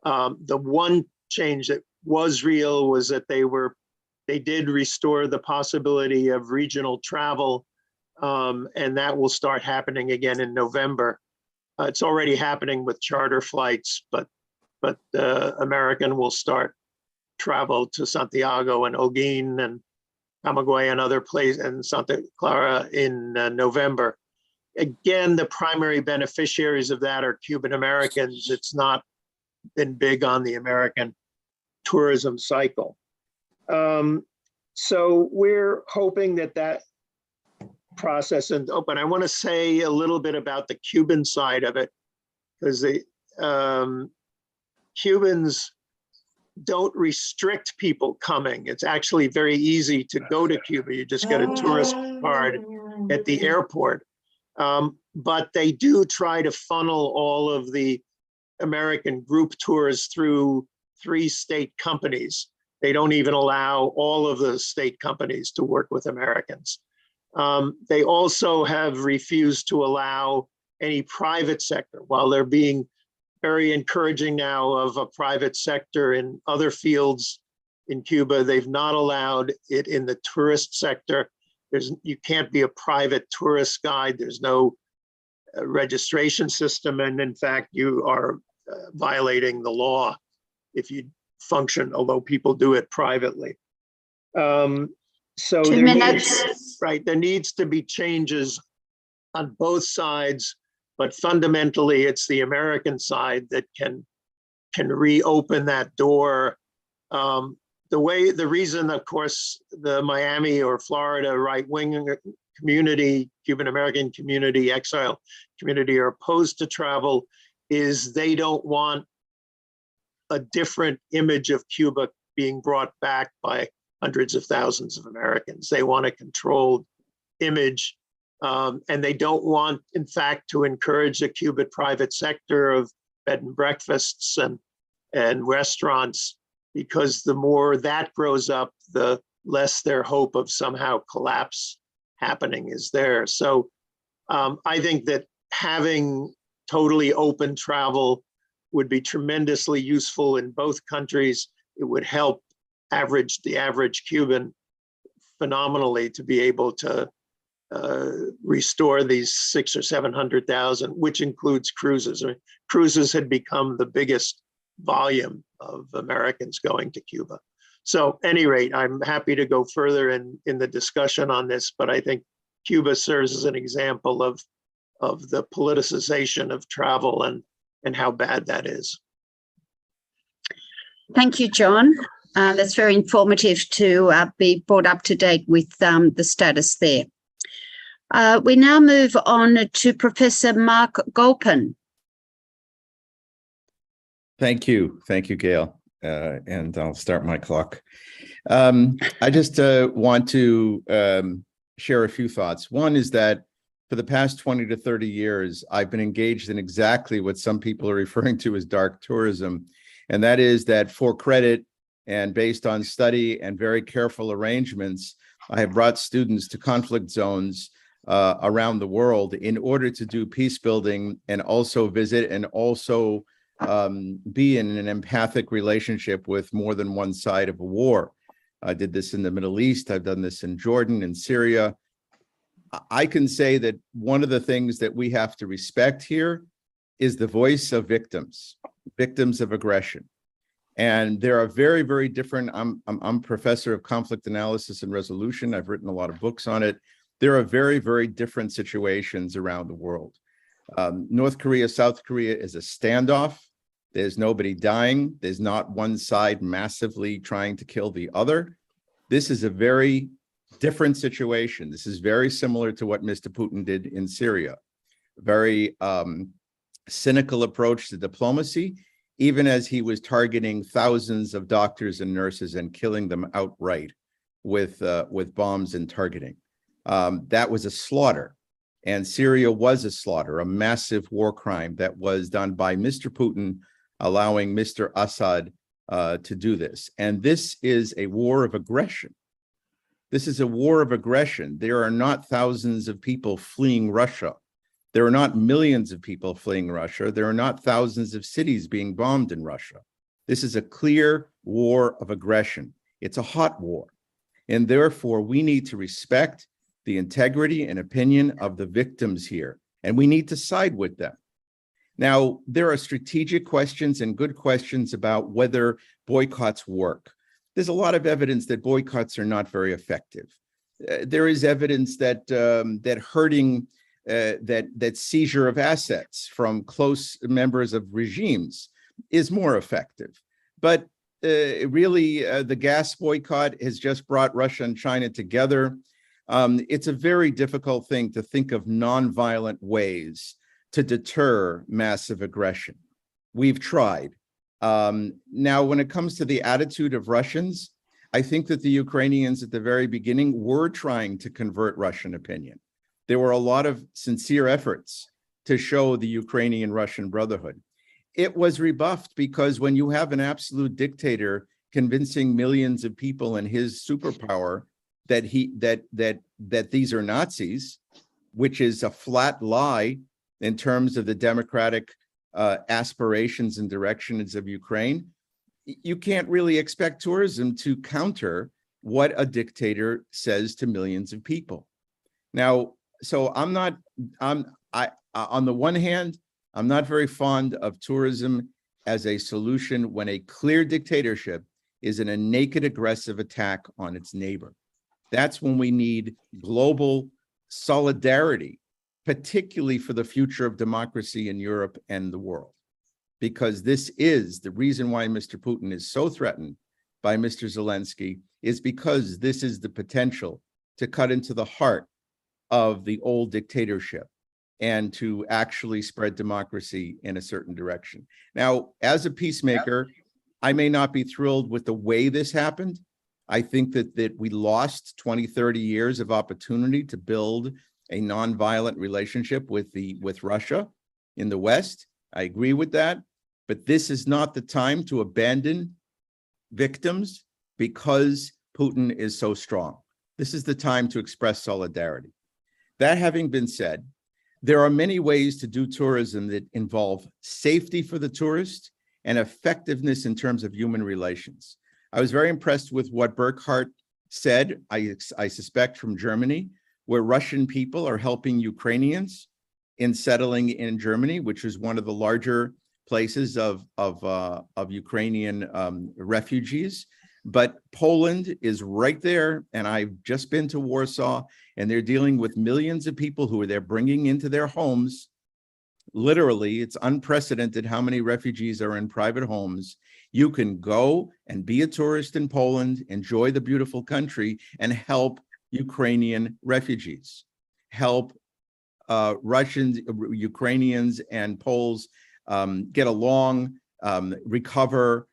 The one change that was real was that they did restore the possibility of regional travel, and that will start happening again in November. It's already happening with charter flights, but American will start travel to Santiago and Holguín and Camagüey and other places, and Santa Clara in November. Again, the primary beneficiaries of that are Cuban Americans. It's not been big on the American tourism cycle. So we're hoping that process and open. I want to say a little bit about the Cuban side of it, because the Cubans don't restrict people coming. It's actually very easy to go to Cuba. You just get a tourist card at the airport. But they do try to funnel all of the American group tours through 3 state companies. They don't even allow all of the state companies to work with Americans. They also have refused to allow any private sector. While they're being very encouraging now of a private sector in other fields in Cuba, they've not allowed it in the tourist sector. You can't be a private tourist guide. There's no registration system. And in fact, you are violating the law if you function, although people do it privately. So 2 minutes. There needs to be changes on both sides, but fundamentally it's the American side that can reopen that door. The reason, of course, the Miami or Florida right-wing community, Cuban American community, exile community are opposed to travel is they don't want a different image of Cuba being brought back by hundreds of thousands of Americans. They want a controlled image, and they don't want, in fact, to encourage the Cuban private sector of bed and breakfasts and restaurants, because the more that grows up, the less their hope of somehow collapse happening is there. So I think that having totally open travel would be tremendously useful in both countries. It would help the average Cuban phenomenally to be able to restore these 600,000 or 700,000, which includes cruises. I mean, cruises had become the biggest volume of Americans going to Cuba. So at any rate, I'm happy to go further in the discussion on this, but I think Cuba serves as an example of the politicization of travel and how bad that is. Thank you, John. That's very informative to be brought up to date with the status there. We now move on to Professor Mark Golpin. Thank you, Gail. And I'll start my clock. I just want to share a few thoughts. One is that for the past 20 to 30 years, I've been engaged in exactly what some people are referring to as dark tourism. And that is that for credit and based on study and very careful arrangements, I have brought students to conflict zones around the world in order to do peace building and also visit and also be in an empathic relationship with more than one side of a war. I did this in the Middle East. I've done this in Jordan and Syria. I can say that one of the things that we have to respect here is the voice of victims of aggression. And there are very, very different, I'm professor of conflict analysis and resolution. I've written a lot of books on it. There are very, very different situations around the world. North Korea, South Korea is a standoff. There's nobody dying. There's not one side massively trying to kill the other. This is a very different situation. This is very similar to what Mr. Putin did in Syria. Very cynical approach to diplomacy. even as he was targeting thousands of doctors and nurses and killing them outright with bombs and targeting. That was a slaughter. And Syria was a slaughter, a massive war crime that was done by Mr. Putin, allowing Mr. Assad to do this. And this is a war of aggression. This is a war of aggression. There are not thousands of people fleeing Russia. There are not millions of people fleeing Russia. There are not thousands of cities being bombed in Russia. This is a clear war of aggression. It's a hot war. And therefore, we need to respect the integrity and opinion of the victims here, and we need to side with them. Now, there are strategic questions and good questions about whether boycotts work. There's a lot of evidence that boycotts are not very effective. There is evidence that that seizure of assets from close members of regimes is more effective. But really, the gas boycott has just brought Russia and China together. It's a very difficult thing to think of nonviolent ways to deter massive aggression. We've tried. Now, when it comes to the attitude of Russians, I think that the Ukrainians at the very beginning were trying to convert Russian opinion. There were a lot of sincere efforts to show the Ukrainian-Russian brotherhood. It was rebuffed because when you have an absolute dictator convincing millions of people in his superpower that these are Nazis, which is a flat lie in terms of the democratic aspirations and directions of Ukraine, you can't really expect tourism to counter what a dictator says to millions of people. Now, so on the one hand, I'm not very fond of tourism as a solution when a clear dictatorship is in a naked aggressive attack on its neighbor. That's when we need global solidarity, particularly for the future of democracy in Europe and the world. Because this is the reason why Mr. Putin is so threatened by Mr. Zelensky, is because this is the potential to cut into the heart of the old dictatorship and to actually spread democracy in a certain direction. Now, as a peacemaker, I may not be thrilled with the way this happened. I think that we lost 20, 30 years of opportunity to build a nonviolent relationship with Russia in the West. I agree with that, but this is not the time to abandon victims because Putin is so strong. This is the time to express solidarity. That having been said, there are many ways to do tourism that involve safety for the tourist and effectiveness in terms of human relations. I was very impressed with what Burkhardt said, I suspect from Germany, where Russian people are helping Ukrainians in settling in Germany, which is one of the larger places of Ukrainian refugees. But Poland is right there, and I've just been to Warsaw, and they're dealing with millions of people who they're bringing into their homes. Literally, it's unprecedented how many refugees are in private homes. You can go and be a tourist in Poland, enjoy the beautiful country, and help Ukrainian refugees, help Russians, Ukrainians, and Poles get along, recover,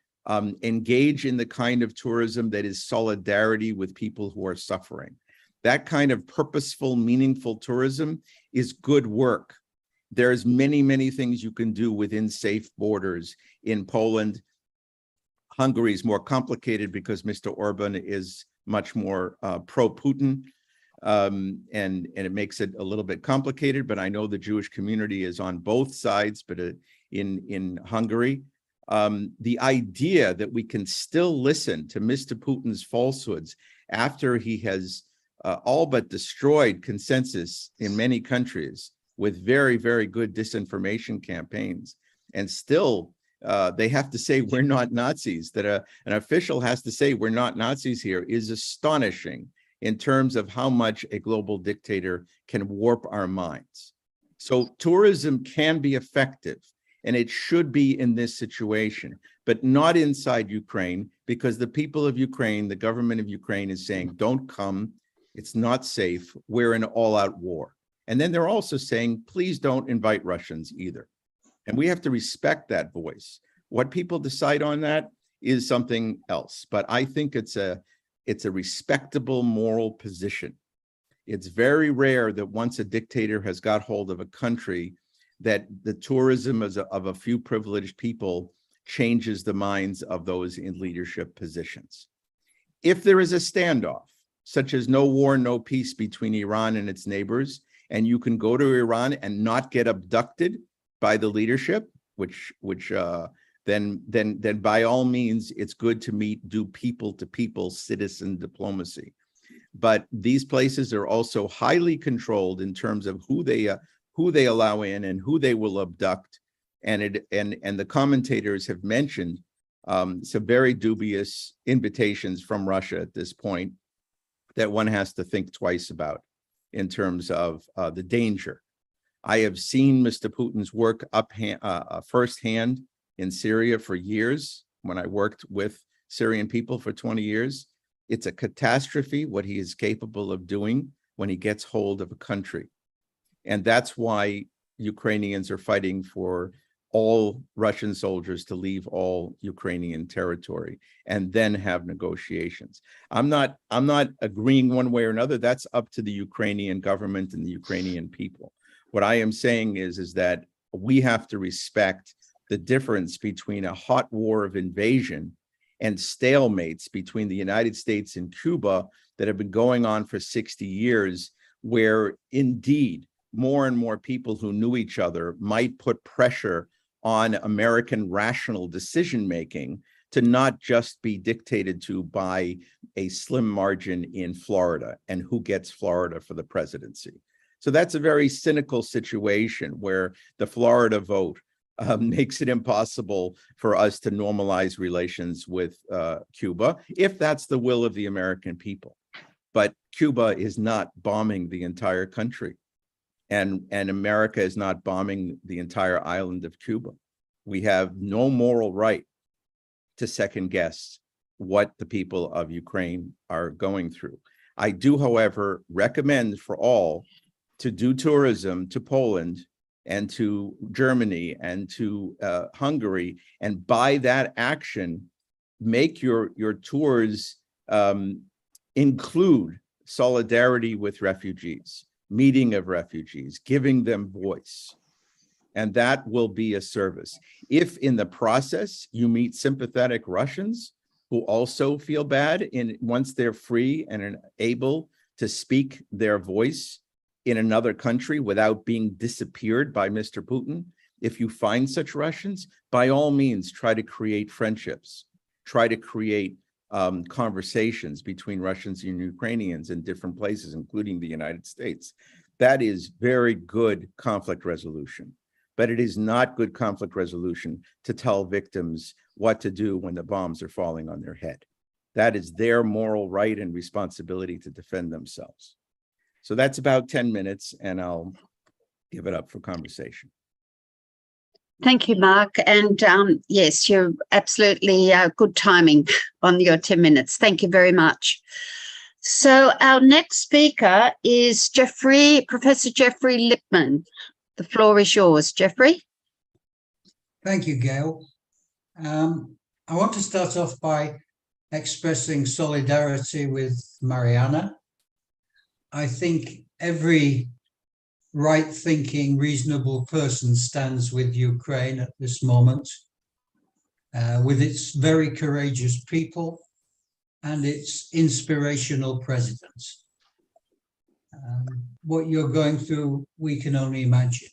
engage in the kind of tourism that is solidarity with people who are suffering. That kind of purposeful, meaningful tourism is good work. There's many, many things you can do within safe borders in Poland. Hungary is more complicated because Mr. Orban is much more pro-Putin, and it makes it a little bit complicated, but I know the Jewish community is on both sides, but in Hungary, the idea that we can still listen to Mr. Putin's falsehoods after he has all but destroyed consensus in many countries with very, very good disinformation campaigns, and still they have to say we're not Nazis, that an official has to say we're not Nazis here, is astonishing in terms of how much a global dictator can warp our minds. So tourism can be effective, and it should be in this situation, but not inside Ukraine, because the people of Ukraine, the government of Ukraine is saying, don't come, it's not safe, we're in all-out war. And then they're also saying, please don't invite Russians either. And we have to respect that voice. What people decide on that is something else. But I think it's a respectable moral position. It's very rare that once a dictator has got hold of a country, that the tourism of a few privileged people changes the minds of those in leadership positions. If there is a standoff, such as no war, no peace between Iran and its neighbors, and you can go to Iran and not get abducted by the leadership, then by all means, it's good to do people-to-people citizen diplomacy. But these places are also highly controlled in terms of who they allow in and who they will abduct. And the commentators have mentioned some very dubious invitations from Russia at this point that one has to think twice about in terms of the danger. I have seen Mr. Putin's work firsthand in Syria for years when I worked with Syrian people for 20 years. It's a catastrophe what he is capable of doing when he gets hold of a country. And that's why Ukrainians are fighting for all Russian soldiers to leave all Ukrainian territory and then have negotiations. I'm not agreeing one way or another. That's up to the Ukrainian government and the Ukrainian people. What I am saying is that we have to respect the difference between a hot war of invasion and stalemates between the United States and Cuba that have been going on for 60 years, where indeed more and more people who knew each other might put pressure on American rational decision-making to not just be dictated to by a slim margin in Florida and who gets Florida for the presidency. So that's a very cynical situation where the Florida vote makes it impossible for us to normalize relations with Cuba, if that's the will of the American people. But Cuba is not bombing the entire country, and America is not bombing the entire island of Cuba. We have no moral right to second guess what the people of Ukraine are going through. I do, however, recommend for all to do tourism to Poland and to Germany and to Hungary, and by that action, make your tours include solidarity with refugees, meeting of refugees, giving them voice, and that will be a service. If in the process you meet sympathetic Russians who also feel bad once they're free and able to speak their voice in another country without being disappeared by Mr. Putin, if you find such Russians, by all means, try to create friendships, try to create conversations between Russians and Ukrainians in different places, including the United States. That is very good conflict resolution, but it is not good conflict resolution to tell victims what to do when the bombs are falling on their head. That is their moral right and responsibility to defend themselves. So that's about 10 minutes, and I'll give it up for conversation. Thank you, Mark. And yes, you're absolutely good timing on your 10 minutes. Thank you very much. So our next speaker is Professor Jeffrey Lipman. The floor is yours, Jeffrey. Thank you, Gail. I want to start off by expressing solidarity with Mariana. I think every right-thinking, reasonable person stands with Ukraine at this moment, with its very courageous people and its inspirational president. What you're going through, we can only imagine.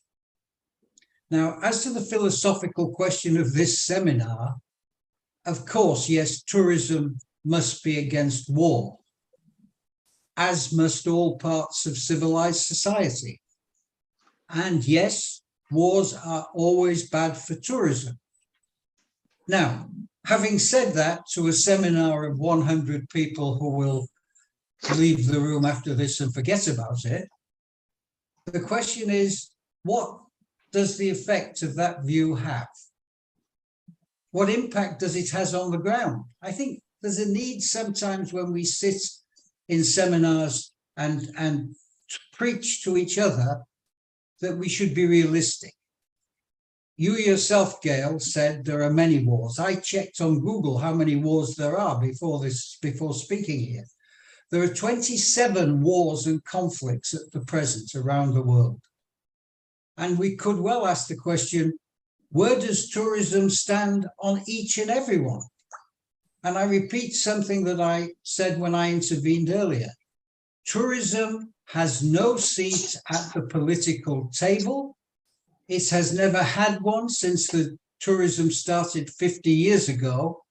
Now, as to the philosophical question of this seminar, of course, yes, tourism must be against war, as must all parts of civilized society. And yes, wars are always bad for tourism. Now, having said that, to a seminar of 100 people who will leave the room after this and forget about it, the question is, what does the effect of that view have? What impact does it have on the ground? I think there's a need sometimes when we sit in seminars and preach to each other that we should be realistic. You yourself, Gail, said there are many wars. I checked on Google how many wars there are before speaking here. There are 27 wars and conflicts at the present around the world. And we could well ask the question, where does tourism stand on each and every one? And I repeat something that I said when I intervened earlier. Tourism has no seat at the political table. It has never had one since the tourism started 50 years ago.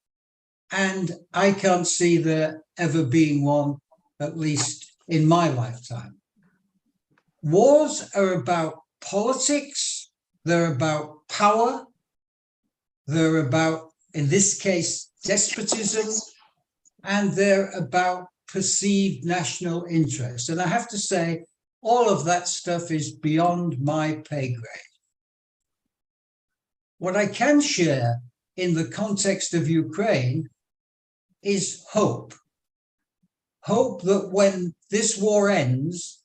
And I can't see there ever being one, at least in my lifetime. Wars are about politics. They're about power. They're about, in this case, despotism. And they're about perceived national interest. And I have to say, all of that stuff is beyond my pay grade. What I can share in the context of Ukraine is hope. Hope that when this war ends,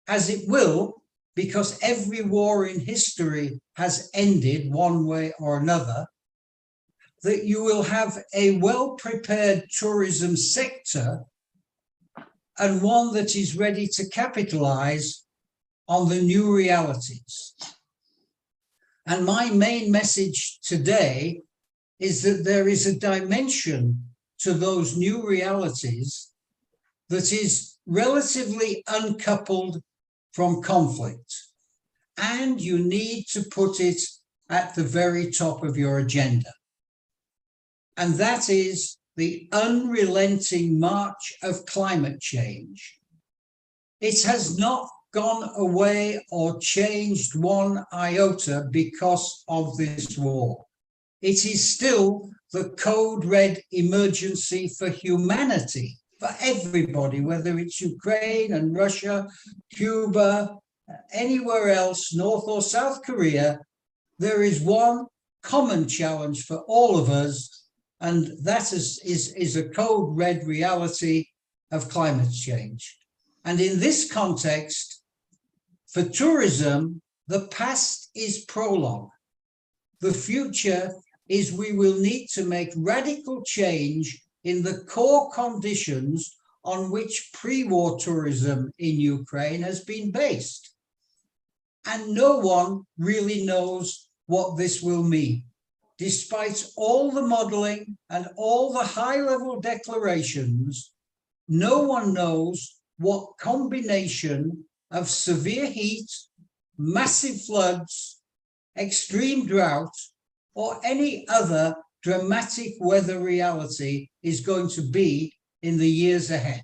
as it will, because every war in history has ended one way or another, that you will have a well-prepared tourism sector and one that is ready to capitalize on the new realities. And my main message today is that there is a dimension to those new realities that is relatively uncoupled from conflict. And you need to put it at the very top of your agenda. And that is the unrelenting march of climate change. It has not gone away or changed one iota because of this war. It is still the code red emergency for humanity, for everybody, whether it's Ukraine and Russia, Cuba, anywhere else, North or South Korea. There is one common challenge for all of us, and that is a code red reality of climate change. And in this context, for tourism, the past is prologue. The future is we will need to make radical change in the core conditions on which pre-war tourism in Ukraine has been based. And no one really knows what this will mean. Despite all the modeling and all the high-level declarations, no one knows what combination of severe heat, massive floods, extreme drought, or any other dramatic weather reality is going to be in the years ahead.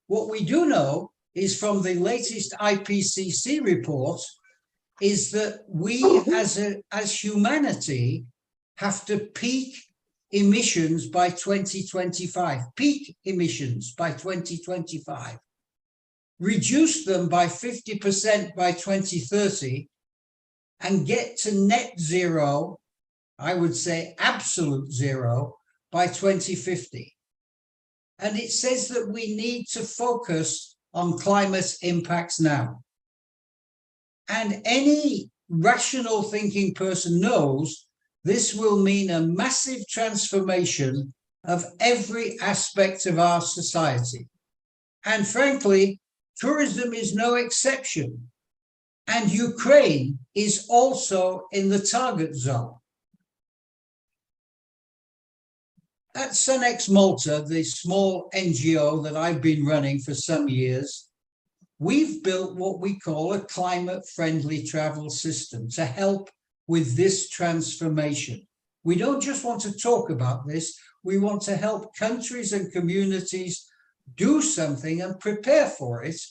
What we do know is from the latest IPCC report is that we as humanity have to peak emissions by 2025, peak emissions by 2025, reduce them by 50% by 2030, and get to net zero, I would say absolute zero, by 2050. And it says that we need to focus on climate impacts now. And any rational thinking person knows this will mean a massive transformation of every aspect of our society. And frankly, tourism is no exception. And Ukraine is also in the target zone. At Sunex Malta, the small NGO that I've been running for some years, we've built what we call a climate-friendly travel system to help with this transformation. We don't just want to talk about this, we want to help countries and communities do something and prepare for it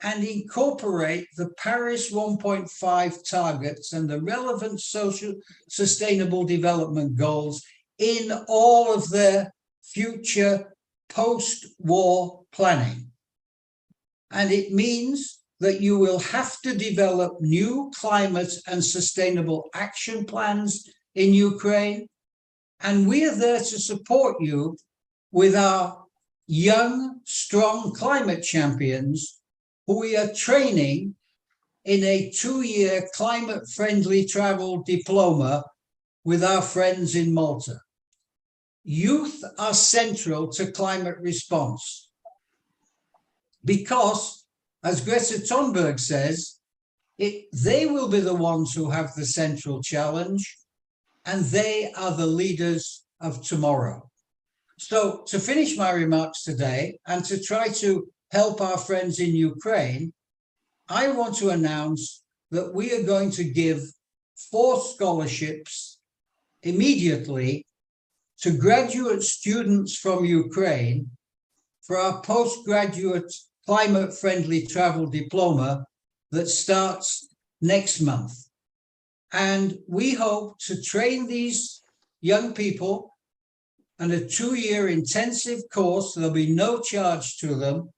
and incorporate the Paris 1.5 targets and the relevant social sustainable development goals in all of their future post-war planning. And it means that you will have to develop new climate and sustainable action plans in Ukraine. And we are there to support you with our young, strong climate champions who we are training in a 2-year climate-friendly travel diploma with our friends in Malta. Youth are central to climate response because, as Greta Thunberg says, they will be the ones who have the central challenge, and they are the leaders of tomorrow. So to finish my remarks today and to try to help our friends in Ukraine, I want to announce that we are going to give 4 scholarships immediately to graduate students from Ukraine for our postgraduate climate-friendly travel diploma that starts next month. And we hope to train these young people in a 2-year intensive course. There'll be no charge to them.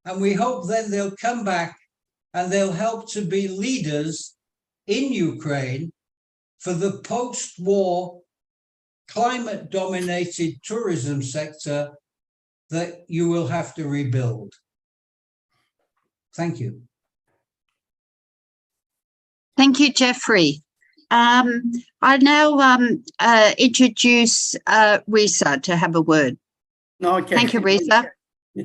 And we hope then they'll come back and they'll help to be leaders in Ukraine for the post-war climate-dominated tourism sector that you will have to rebuild. Thank you. Thank you, Jeffrey. I now introduce Risa to have a word. No, okay. Thank you, Risa.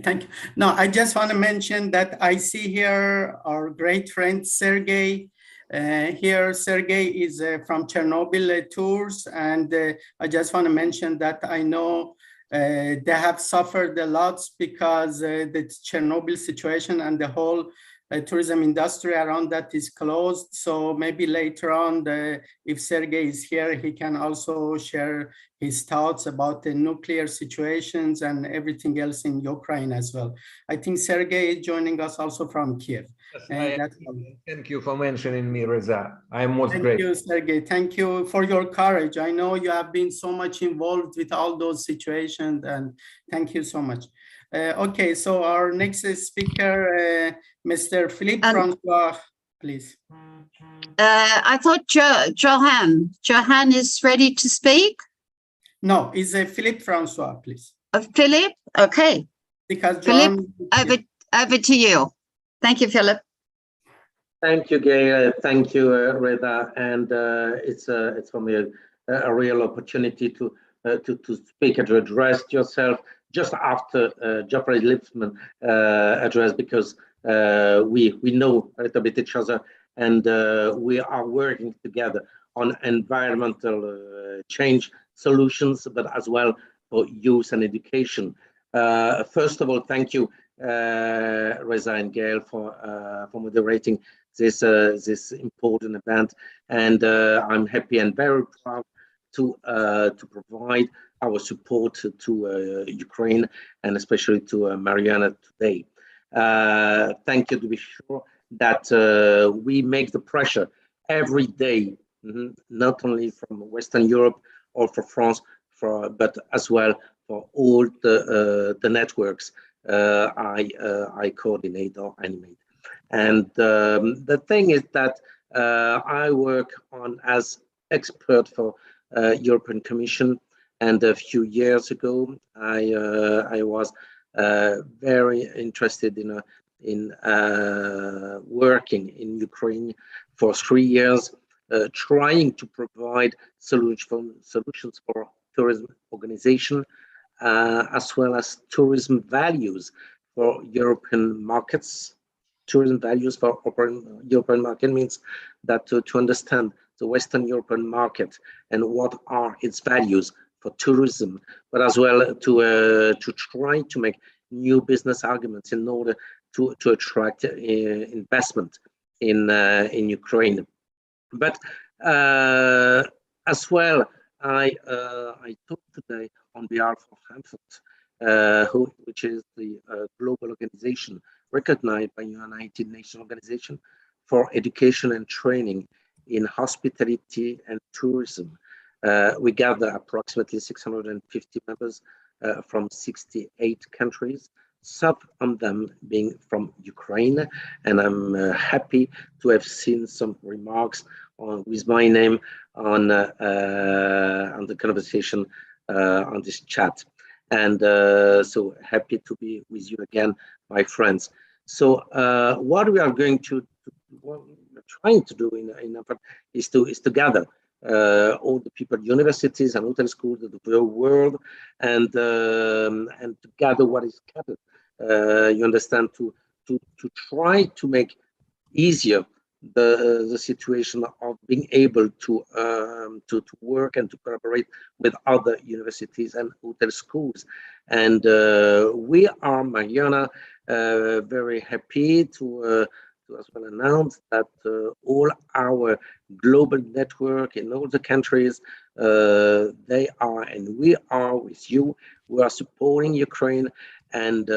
Thank you. No, I just want to mention that I see here our great friend Sergey. Here, Sergey is from Chernobyl tours, and I just want to mention that I know they have suffered a lot because the Chernobyl situation and the whole tourism industry around that is closed. So maybe later on, if Sergey is here, he can also share his thoughts about the nuclear situations and everything else in Ukraine as well. I think Sergey is joining us also from Kiev. Yes, thank you for mentioning me, Reza. I'm most grateful. Thank you, Sergey. Thank you for your courage. I know you have been so much involved with all those situations, and thank you so much. Okay, so our next speaker, Mr. Philippe Francois, please. I thought Johan is ready to speak. No, it's Philippe Francois, please. Philippe, okay. Because Philippe, over to you. Thank you, Philip. Thank you, Gail. Thank you, Reda. And it's for me a real opportunity to speak and to address yourself just after Jeffrey Lipsman address, because we know a little bit each other, and we are working together on environmental change solutions, but as well for youth and education. First of all, thank you, Reza and Gail, for moderating this important event, and I'm happy and very proud to provide our support to Ukraine, and especially to Mariana today. Thank you, to be sure that we make the pressure every day, not only from Western Europe or for France, but as well for all the networks I coordinate or animate. And the thing is that I work on as expert for European Commission, and a few years ago I was very interested in working in Ukraine for 3 years, trying to provide solutions for tourism organization, as well as tourism values for European markets. Tourism values for European market means that to understand the Western European market and what are its values for tourism, but as well to try to make new business arguments in order to attract investment in Ukraine. But as well, I talk today on behalf of Hamford, which is the global organization recognized by United Nations Organization for Education and Training in Hospitality and Tourism. We gather approximately 650 members from 68 countries, some of them being from Ukraine, and I'm happy to have seen some remarks with my name on the conversation on this chat. And so happy to be with you again, my friends. So what we are going to what we're trying to do in effort is to gather all the people, universities and hotel schools of the world, and to gather what is gathered. You understand, to try to make easier the situation of being able to work and to collaborate with other universities and hotel schools. And we are, Mariana, very happy to as well announce that all our global network in all the countries, they are and we are with you. We are supporting Ukraine, and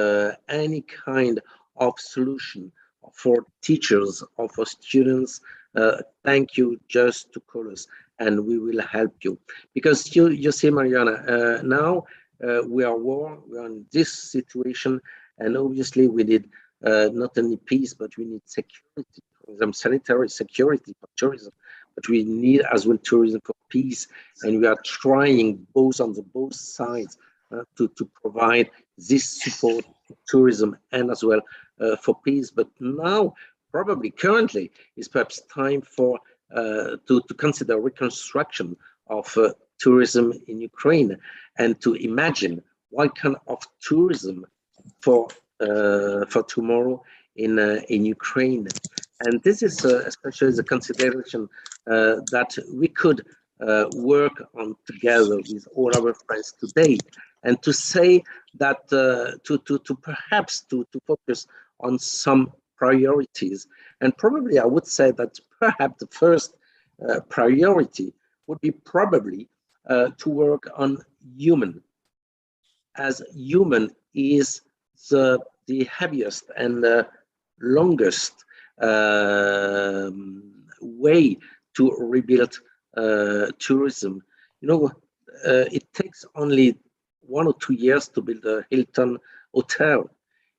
any kind of solution for teachers or for students, thank you, just to call us and we will help you. Because you see, Mariana, now we are in this situation, and obviously we need not only peace, but we need security, for example, sanitary security for tourism, but we need as well tourism for peace. And we are trying both on both sides to provide this support for tourism and as well for peace. But now, probably currently, is perhaps time for to consider reconstruction of tourism in Ukraine, and to imagine what kind of tourism for tomorrow in Ukraine. And this is especially the consideration that we could work on together with all our friends today, and to say that to perhaps to focus on some priorities. And probably I would say that perhaps the first priority would be probably to work on human, as human is the heaviest and longest way to rebuild tourism. You know, it takes only 1 or 2 years to build a Hilton hotel.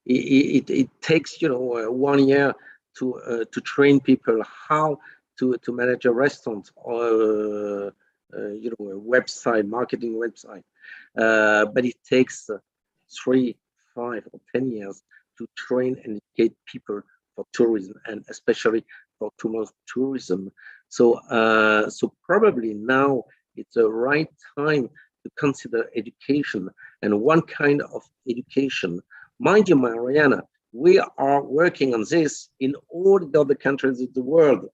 It takes 1 year to train people how to manage a restaurant or a website, marketing website. But it takes 3, 5, or 10 years to train and educate people for tourism, and especially for tomorrow's tourism. So, so probably now it's the right time to consider education, and one kind of education. Mind you, Mariana, we are working on this in all the other countries of the world.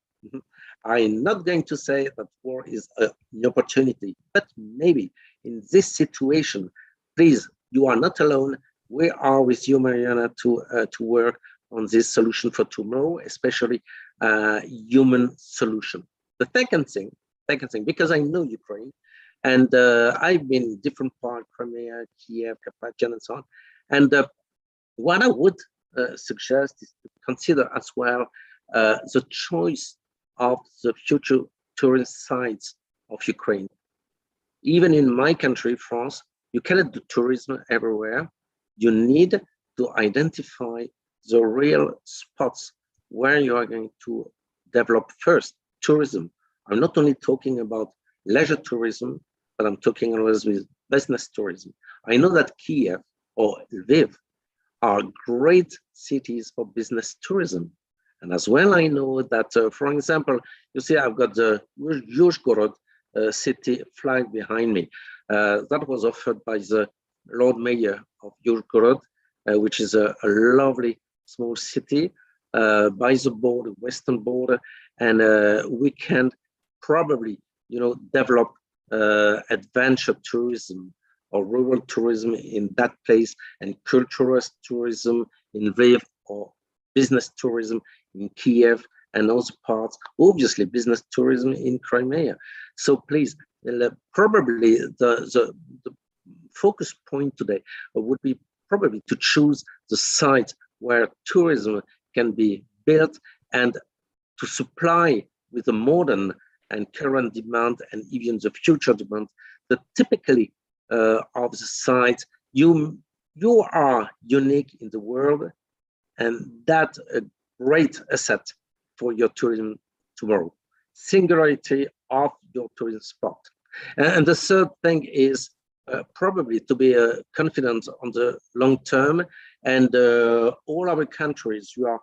I'm not going to say that war is an opportunity, but maybe in this situation, please, you are not alone. We are with you, Mariana, to work on this solution for tomorrow, especially human solution. The second thing, because I know Ukraine, and I've been in different parts, Crimea, Kiev, Carpathian, and so on. And what I would suggest is to consider as well the choice of the future tourist sites of Ukraine. Even in my country, France, you cannot do tourism everywhere. You need to identify the real spots where you are going to develop first tourism. I'm not only talking about leisure tourism, but I'm talking always with business tourism. I know that Kiev or Lviv are great cities for business tourism. And as well, I know that, for example, you see, I've got the Yuzhgorod city flag behind me. That was offered by the Lord Mayor of Yuzhgorod, which is a lovely small city by the border, western border, and we can probably, develop adventure tourism or rural tourism in that place, and cultural tourism in Lviv, or business tourism in Kiev and those parts, obviously business tourism in Crimea. So please, probably the focus point today would be probably to choose the site where tourism can be built, and to supply with the modern and current demand, and even the future demand, that typically of the site, you are unique in the world, and that's a great asset for your tourism tomorrow. Singularity of your tourism spot. And the third thing is probably to be confident on the long term, and all our countries, you are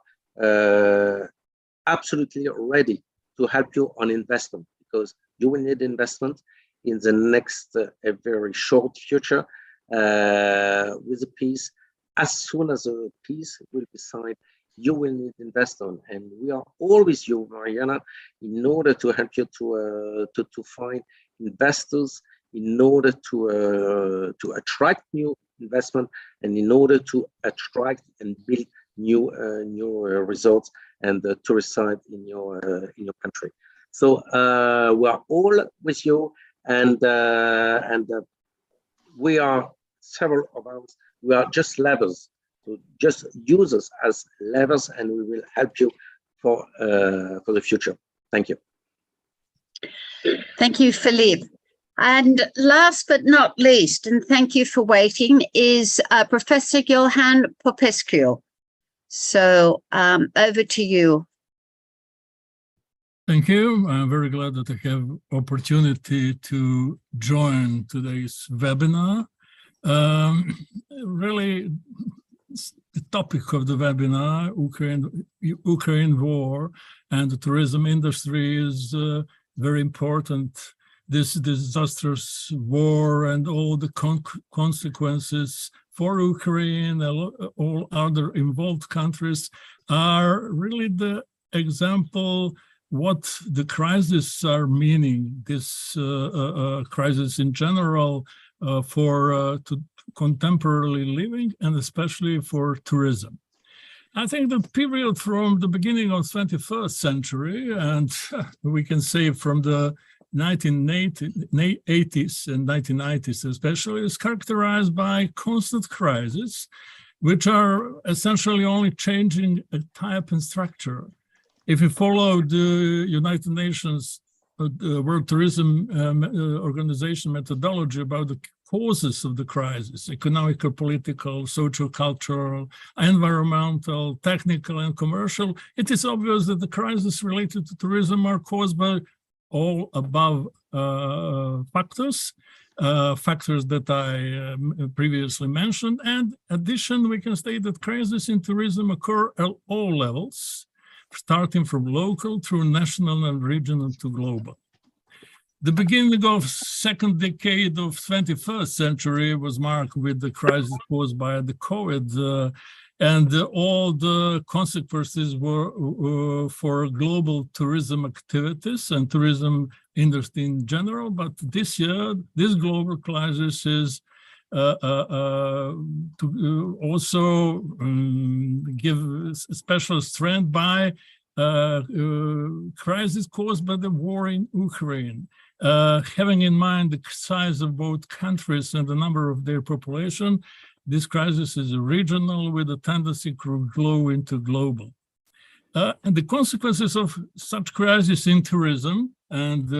absolutely ready to help you on investment, because you will need investment in the next a very short future with the peace. As soon as the peace will be signed, you will need investment, and we are always you, Mariana, in order to help you to find investors, in order to attract new investment, and in order to attract and build new resorts and the tourist site in your country. So we are all with you, and we are several of us. We are just levers. So just use us as levers, and we will help you for the future. Thank you. Thank you, Philippe. And last but not least, and thank you for waiting, is Professor Johan Popescu. So over to you. Thank you. I'm very glad that I have opportunity to join today's webinar. Really, the topic of the webinar, Ukraine war and the tourism industry, is very important. This disastrous war and all the consequences for Ukraine and all other involved countries are really the example what the crises are meaning, this crisis in general for contemporary living and especially for tourism. I think the period from the beginning of 21st century, and we can say from the 1980s and 1990s especially, is characterized by constant crises, which are essentially only changing a type and structure. If you follow the United Nations World Tourism Organization methodology about the causes of the crisis, economic, political, social, cultural, environmental, technical, and commercial, it is obvious that the crises related to tourism are caused by all above factors that I previously mentioned. And in addition, we can state that crises in tourism occur at all levels, starting from local through national and regional to global. The beginning of second decade of 21st century was marked with the crisis caused by the COVID, and all the consequences were for global tourism activities and tourism industry in general. But this year, this global crisis is to also give special strength by crisis caused by the war in Ukraine. Having in mind the size of both countries and the number of their population, this crisis is regional with a tendency to grow into global. And the consequences of such crisis in tourism, and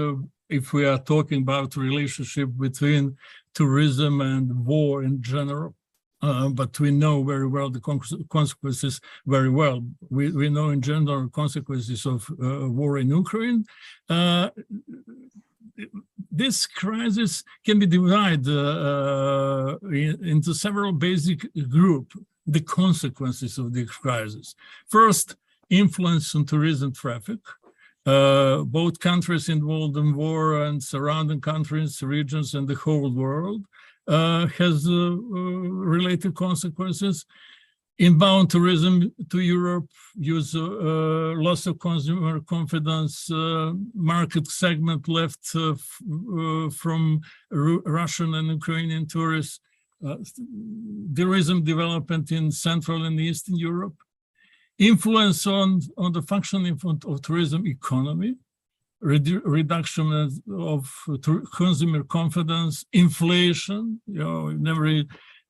if we are talking about relationship between tourism and war in general, but we know very well the consequences very well. We know in general consequences of war in Ukraine. This crisis can be divided into several basic groups, the consequences of this crisis. First, influence on tourism traffic. Both countries involved in war and surrounding countries, regions, and the whole world has related consequences. Inbound tourism to Europe, loss of consumer confidence, market segment left from Russian and Ukrainian tourists, tourism development in Central and Eastern Europe, influence on the functioning of tourism economy, reduction of consumer confidence, inflation,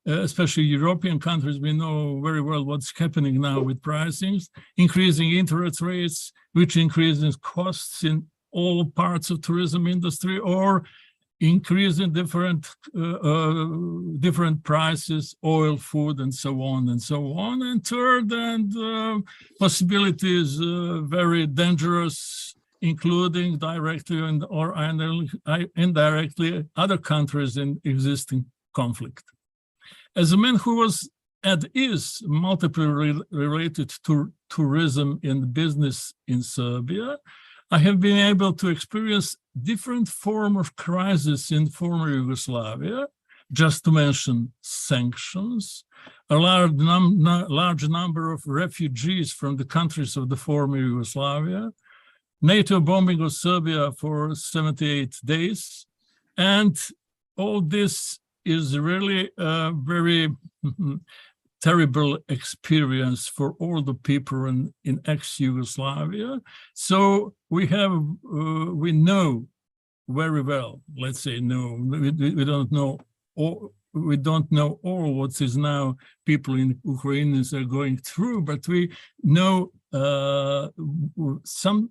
especially European countries, we know very well what's happening now with pricings, increasing interest rates, which increases costs in all parts of tourism industry, or increasing different prices, oil, food, and so on and so on. And third, and possibility is very dangerous, including directly or indirectly other countries in existing conflict. As a man who was and is multiply related to tourism and business in Serbia. I have been able to experience different forms of crisis in former Yugoslavia, just to mention sanctions, a large number of refugees from the countries of the former Yugoslavia, NATO bombing of Serbia for 78 days, and all this is really a very terrible experience for all the people in ex-Yugoslavia. So we know very well, let's say we don't know all what is now people in Ukraine are going through, but we know some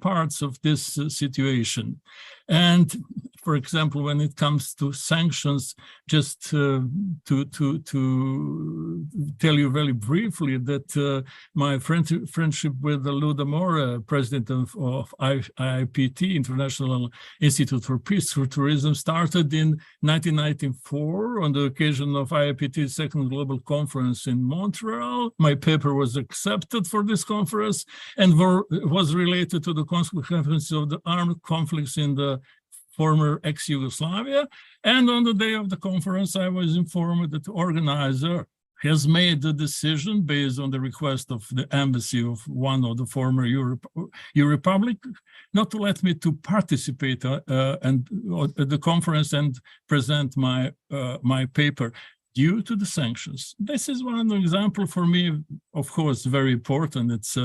parts of this situation. And for example, when it comes to sanctions, just to tell you very briefly that my friendship with Luda Mora, president of IIPT, International Institute for Peace through Tourism, started in 1994 on the occasion of IIPT's second global conference in Montreal. My paper was accepted for this conference and was related to the consequences of the armed conflicts in the former ex-Yugoslavia. And on the day of the conference, I was informed that the organizer has made the decision based on the request of the embassy of one of the former Republic not to let me to participate at the conference and present my paper due to the sanctions. This is one example for me, of course, very important. It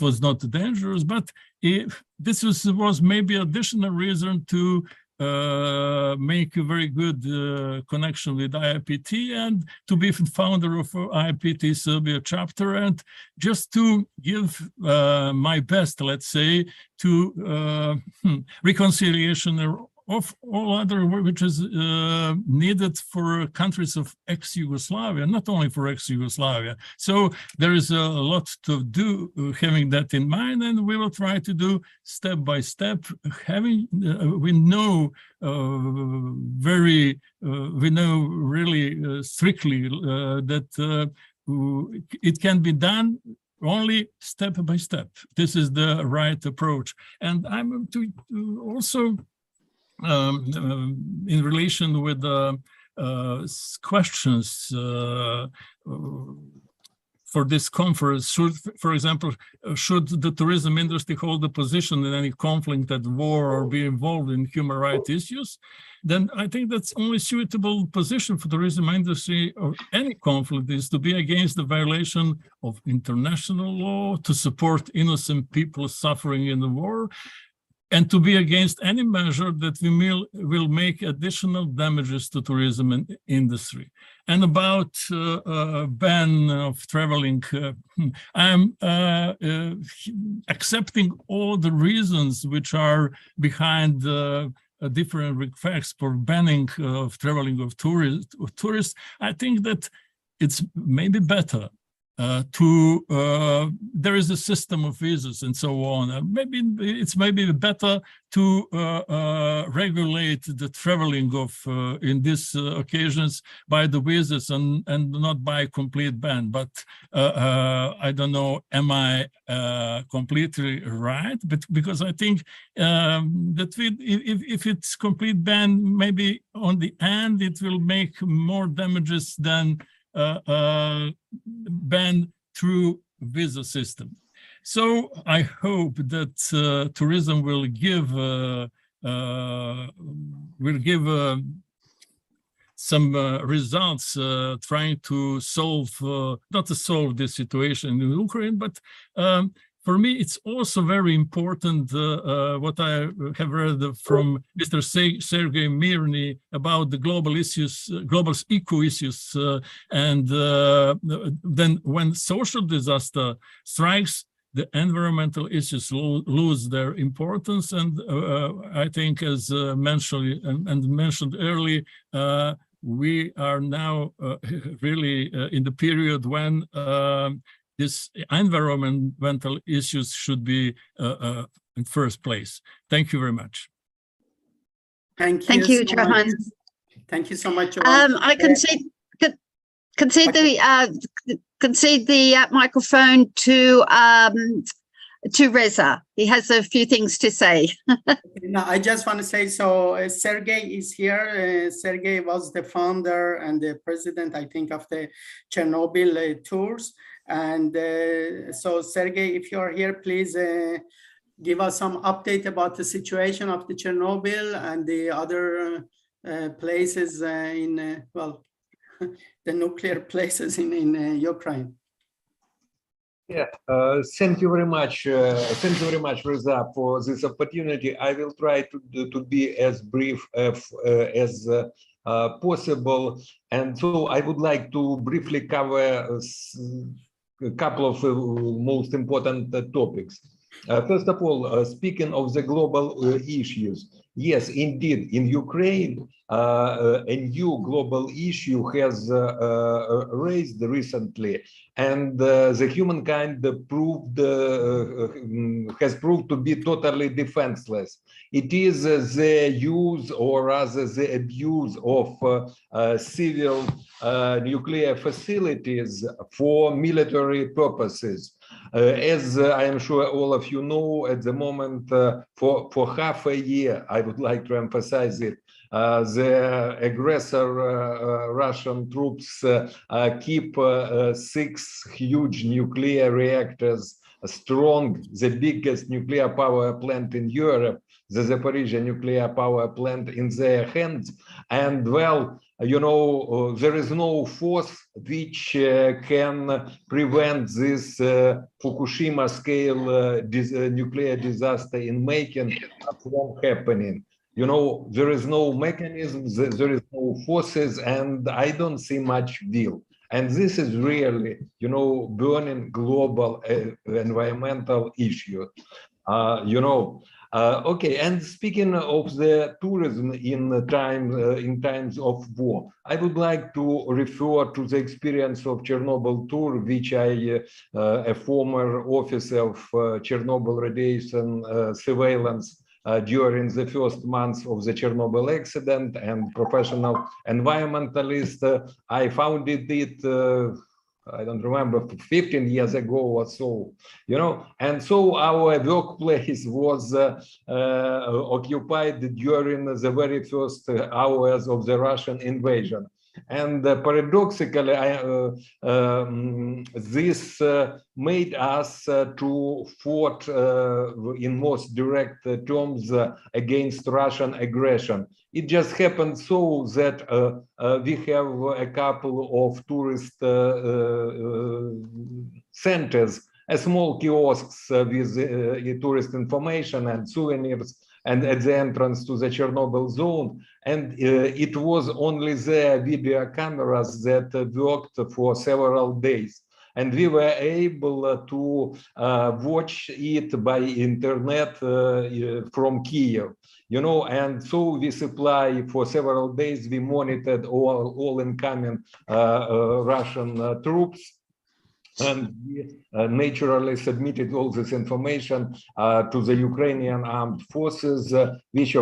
was not dangerous, but this was maybe additional reason to make a very good connection with IIPT and to be founder of IIPT Serbia chapter, and just to give my best, let's say, to reconciliation of all other which is needed for countries of ex-Yugoslavia, not only for ex-Yugoslavia. So there is a lot to do having that in mind, and we will try to do step by step. We know really strictly that it can be done only step by step. This is the right approach. And I'm to also in relation with the questions for this conference, for example, should the tourism industry hold a position in any conflict at war or be involved in human rights issues? Then I think that's only suitable position for tourism industry or any conflict is to be against the violation of international law, to support innocent people suffering in the war, and to be against any measure that will make additional damages to tourism industry. And about ban of traveling, I'm accepting all the reasons which are behind different requests for banning of traveling of tourists. I think that it's maybe better there is a system of visas and so on. Maybe it's better to regulate the traveling of in these occasions by the visas and not by complete ban. But I don't know, am I completely right? But because I think that if it's complete ban, maybe on the end it will make more damages than ban through visa system. So I hope that tourism will give some results trying to solve, not to solve this situation in Ukraine, but for me, it's also very important what I have read from Mr. Sergei Mirny about the global issues, global eco issues, and then when social disaster strikes, the environmental issues lose their importance. And I think, as mentioned earlier, we are now really in the period when this environmental issues should be in first place. Thank you very much. Thank you, Thank you, so Johan. much. Thank you so much, Johan. I can say, Concede the microphone to Reza. He has a few things to say. No, I just want to say, so Sergey is here. Sergey was the founder and the president, I think, of the Chernobyl tours. And so Sergey, if you're here, please give us some update about the situation of the Chernobyl and the other places in, well, the nuclear places in Ukraine. Yeah, thank you very much. Thank you very much, Reza, for this opportunity. I will try to be as brief as possible. And so I would like to briefly cover a couple of most important topics. First of all, speaking of the global issues, yes, indeed, in Ukraine, a new global issue has raised recently, and the humankind has proved to be totally defenseless. It is the use, or rather the abuse of civil nuclear facilities for military purposes. As I am sure all of you know, at the moment, for half a year, I would like to emphasize it, the aggressor Russian troops keep 6 huge nuclear reactors strong, the biggest nuclear power plant in Europe, the Zaporizhzhia nuclear power plant, in their hands. And well, you know, there is no force which can prevent this Fukushima scale nuclear disaster in making from happening. You know, there is no mechanism, there is no forces, and I don't see much will. And this is really, you know, burning global environmental issue. You know, okay. And speaking of the tourism in times of war, I would like to refer to the experience of Chernobyl tour, which I, a former officer of Chernobyl radiation surveillance, during the first months of the Chernobyl accident, and professional environmentalist, I founded it, I don't remember, 15 years ago or so, you know, and so our workplace was occupied during the very first hours of the Russian invasion. And paradoxically, this made us to fight in most direct terms against Russian aggression. It just happened so that we have a couple of tourist centers, small kiosks with tourist information and souvenirs, and at the entrance to the Chernobyl zone. And it was only the video cameras that worked for several days. And we were able to watch it by internet from Kiev, you know, and so we supply for several days, we monitored all incoming Russian troops. And we naturally submitted all this information to the Ukrainian armed forces, which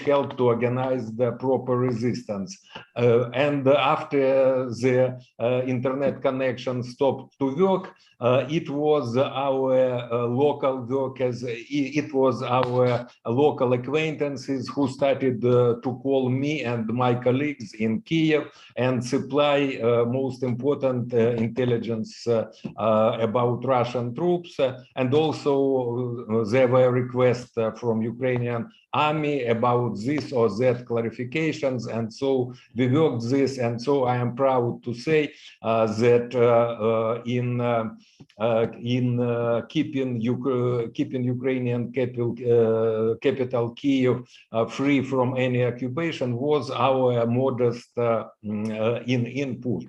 helped to organize the proper resistance. And after the internet connection stopped to work, it was our local workers, it was our local acquaintances who started to call me and my colleagues in Kiev and supply most important intelligence about Russian troops, and also there were requests from Ukrainian army about this or that clarifications, and so we worked this. And so I am proud to say that in keeping Ukrainian capital Kiev free from any occupation was our modest input.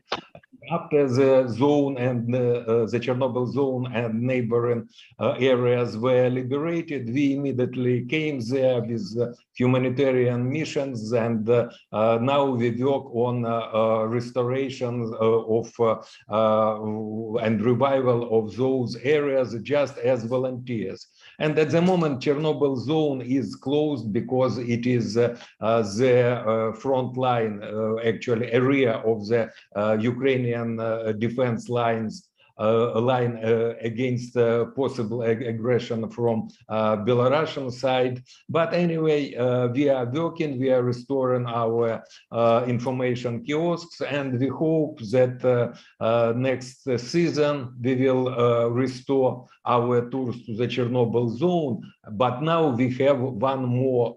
After the zone and the Chernobyl zone and neighboring areas were liberated, we immediately came there with humanitarian missions, and now we work on restoration of and revival of those areas just as volunteers. And at the moment, Chernobyl zone is closed because it is the front line, actually area of the Ukrainian defense lines. A line against possible aggression from Belarusian side. But anyway, we are working, we are restoring our information kiosks, and we hope that next season we will restore our tours to the Chernobyl zone. But now we have one more,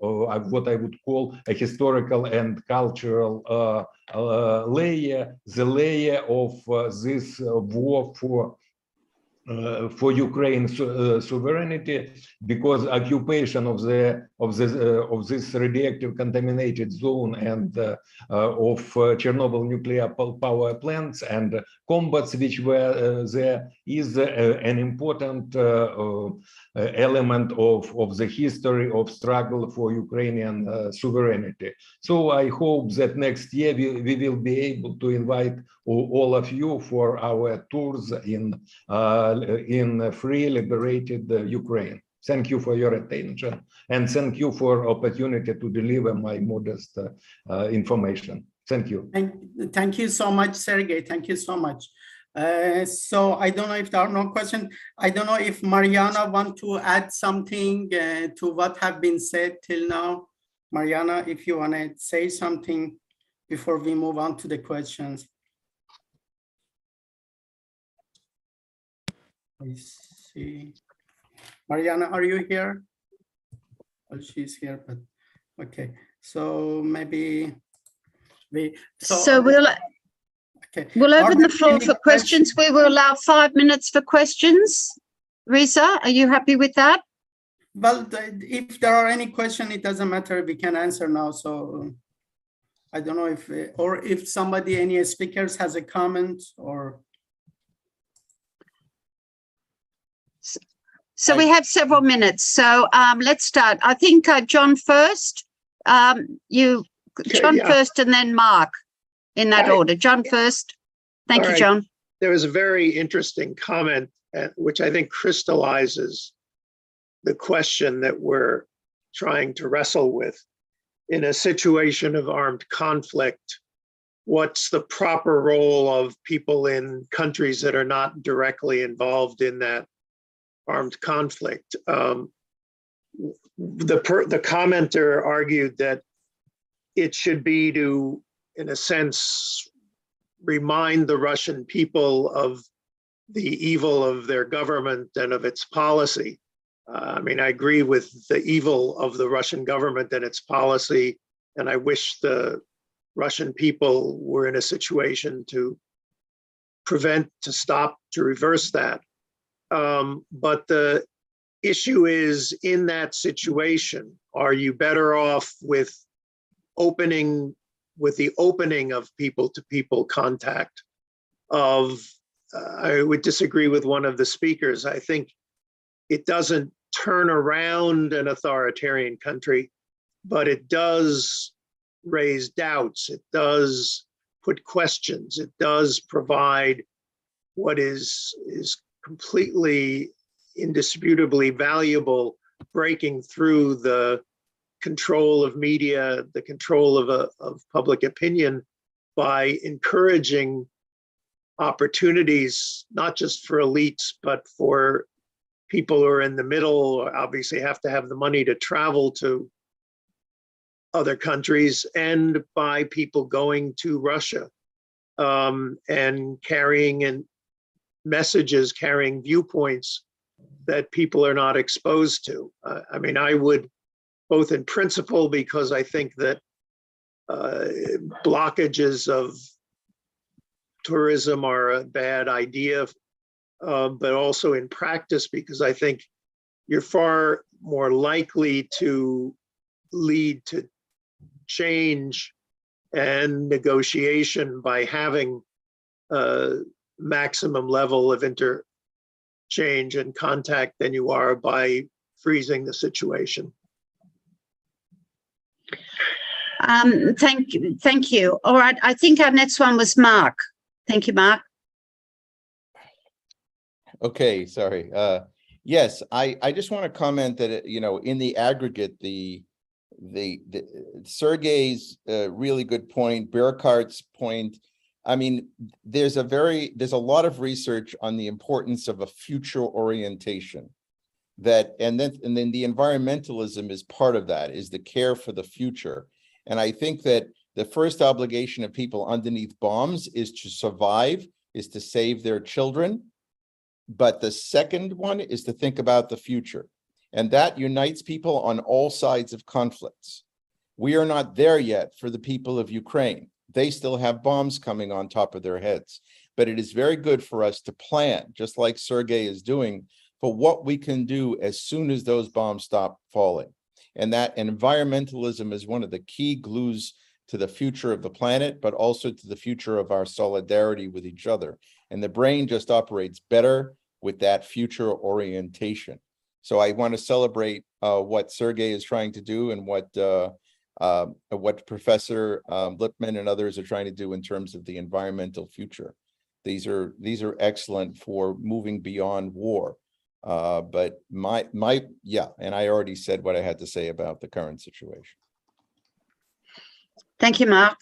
what I would call a historical and cultural layer, the layer of this war for Ukraine's sovereignty, because occupation of this radioactive contaminated zone and of Chernobyl nuclear power plants and combats which were there is an important element of the history of struggle for Ukrainian sovereignty. So I hope that next year we will be able to invite all of you for our tours in free, liberated Ukraine. Thank you for your attention, and thank you for opportunity to deliver my modest information. Thank you. Thank you so much, Sergey. Thank you so much. So I don't know if there are no questions. I don't know if Mariana want to add something to what have been said till now. Mariana, if you want to say something before we move on to the questions. I see. Mariana, are you here? Well, she's here, but okay. So maybe we. We'll open the floor for questions. We will allow 5 minutes for questions. Risa, are you happy with that? Well, if there are any questions, it doesn't matter. We can answer now. So I don't know if somebody, any speakers has a comment or. So we have several minutes. So let's start. I think John first. John first, and then Mark, in that order. John first. Thank you, John. There was a very interesting comment, which I think crystallizes the question that we're trying to wrestle with. In a situation of armed conflict, what's the proper role of people in countries that are not directly involved in that armed conflict? The commenter argued that it should be to, in a sense, remind the Russian people of the evil of their government and of its policy. I mean, I agree with the evil of the Russian government and its policy, and I wish the Russian people were in a situation to stop, to reverse that. But the issue is, in that situation, are you better off with the opening of people-to-people contact? I would disagree with one of the speakers. I think it doesn't turn around an authoritarian country, but it does raise doubts. It does put questions. It does provide what is completely indisputably valuable, breaking through the control of media, the control of public opinion, by encouraging opportunities, not just for elites, but for people who are in the middle, obviously have to have the money to travel to other countries, and by people going to Russia and carrying messages, carrying viewpoints that people are not exposed to. I mean, I would, both in principle, because I think that blockages of tourism are a bad idea, but also in practice, because I think you're far more likely to lead to change and negotiation by having a maximum level of interchange and contact than you are by freezing the situation. Thank you. All right, I think our next one was Mark. Thank you, Mark. Okay, sorry. Yes, I just want to comment that, in the aggregate, the Sergey's really good point, Burkhart's point. I mean, there's a lot of research on the importance of a future orientation, and then the environmentalism is part of that, is the care for the future. And I think that the first obligation of people underneath bombs is to survive, is to save their children. But the second one is to think about the future. And that unites people on all sides of conflicts. We are not there yet for the people of Ukraine. They still have bombs coming on top of their heads. But it is very good for us to plan, just like Sergey is doing, for what we can do as soon as those bombs stop falling. And that environmentalism is one of the key glues to the future of the planet, but also to the future of our solidarity with each other. And the brain just operates better with that future orientation. So I want to celebrate what Sergey is trying to do, and what Professor Lippman and others are trying to do in terms of the environmental future. These are excellent for moving beyond war. But and I already said what I had to say about the current situation. Thank you, Mark.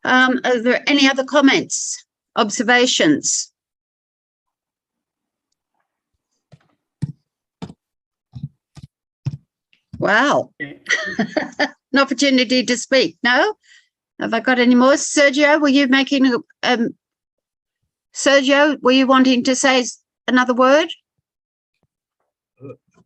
Are there any other comments, observations? Wow. An opportunity to speak. No? Have I got any more? Sergio, were you making Sergio, were you wanting to say another word?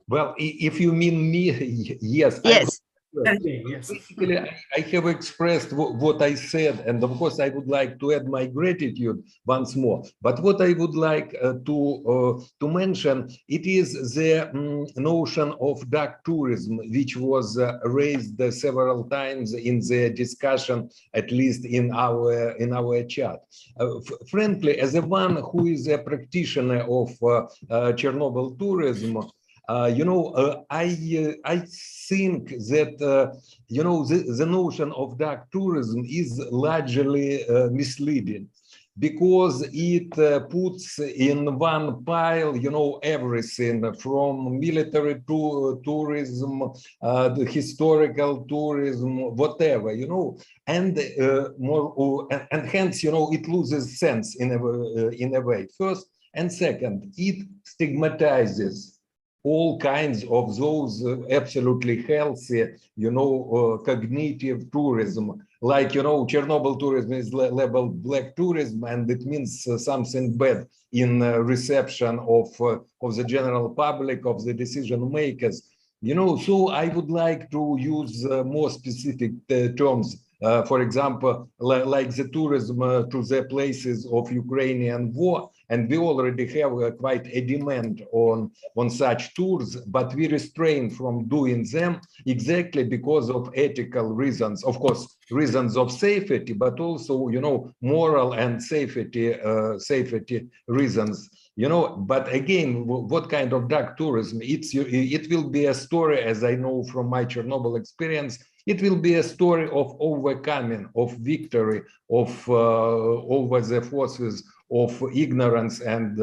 Well, if you mean me, yes. Yes. Basically, I have expressed what I said, and of course, I would like to add my gratitude once more. But what I would like to mention, it is the notion of dark tourism, which was raised several times in the discussion, at least in our chat. Frankly, as a one who is a practitioner of Chernobyl tourism, I think that the notion of dark tourism is largely misleading, because it puts in one pile, everything from military tourism, the historical tourism, whatever, and and hence, it loses sense in a way. First, and second, it stigmatizes all kinds of those absolutely healthy, cognitive tourism. Like, Chernobyl tourism is labeled black tourism, and it means something bad in reception of the general public, of the decision makers. So I would like to use more specific terms. For example, like the tourism to the places of Ukrainian war, and we already have quite a demand on such tours, but we restrain from doing them exactly because of ethical reasons, of course, reasons of safety, but also, moral and safety reasons. But again, what kind of dark tourism? It will be a story, as I know from my Chernobyl experience. It will be a story of overcoming, of victory, of over the forces of ignorance and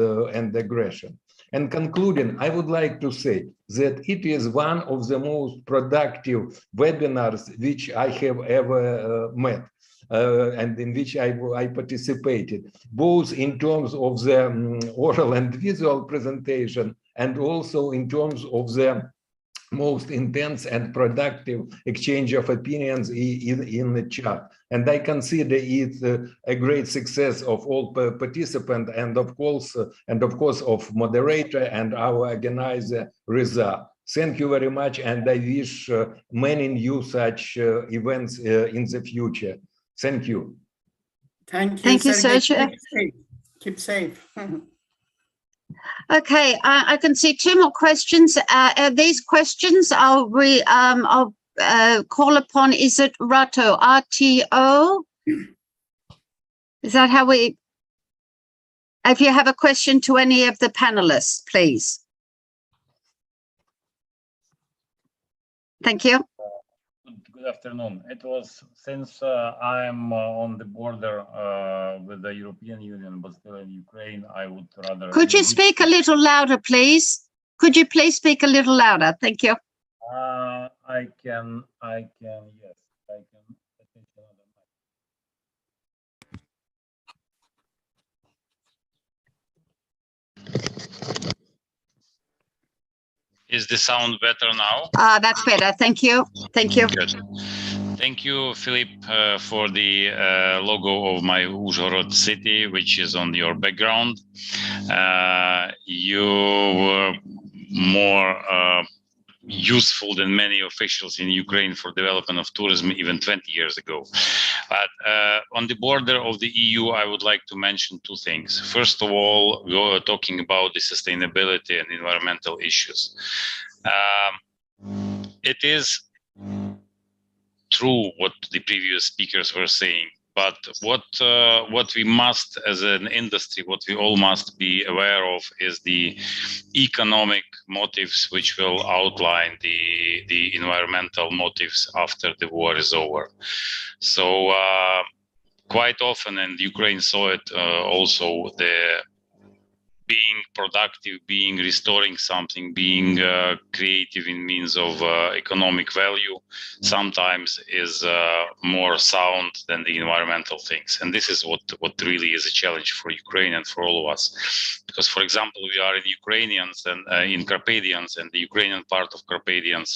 aggression. And concluding, I would like to say that it is one of the most productive webinars which I have ever met. And in which I participated, both in terms of the oral and visual presentation, and also in terms of the most intense and productive exchange of opinions in the chat. And I consider it a great success of all participants, and of course of moderator and our organizer, Reza. Thank you very much, and I wish many new such events in the future. Thank you. Thank you. Thank you, Sergio. Keep safe. Okay, I can see two more questions. These questions I'll call upon. Is it Rato? RTO? Is that how we? If you have a question to any of the panelists, please. Thank you. Good afternoon. It was since I'm on the border with the European Union, but still in Ukraine, I would rather. Could you speak a little louder, please? Could you please speak a little louder? Thank you. I can, yes, I can. Is the sound better now? That's better. Thank you. Thank you. Good. Thank you, Philip, for the logo of my Uzhhorod city, which is on your background. You were more useful than many officials in Ukraine for development of tourism even 20 years ago. But on the border of the EU, I would like to mention two things. First of all, we were talking about the sustainability and environmental issues. It is true what the previous speakers were saying, but what we must, as an industry, what we all must be aware of is the economic motives which will outline the environmental motives after the war is over. So quite often, and Ukraine saw it also, the being productive, being restoring something, being creative in means of economic value sometimes is more sound than the environmental things. And this is what really is a challenge for Ukraine and for all of us. Because, for example, we are in Ukrainians and in Carpathians, and the Ukrainian part of Carpathians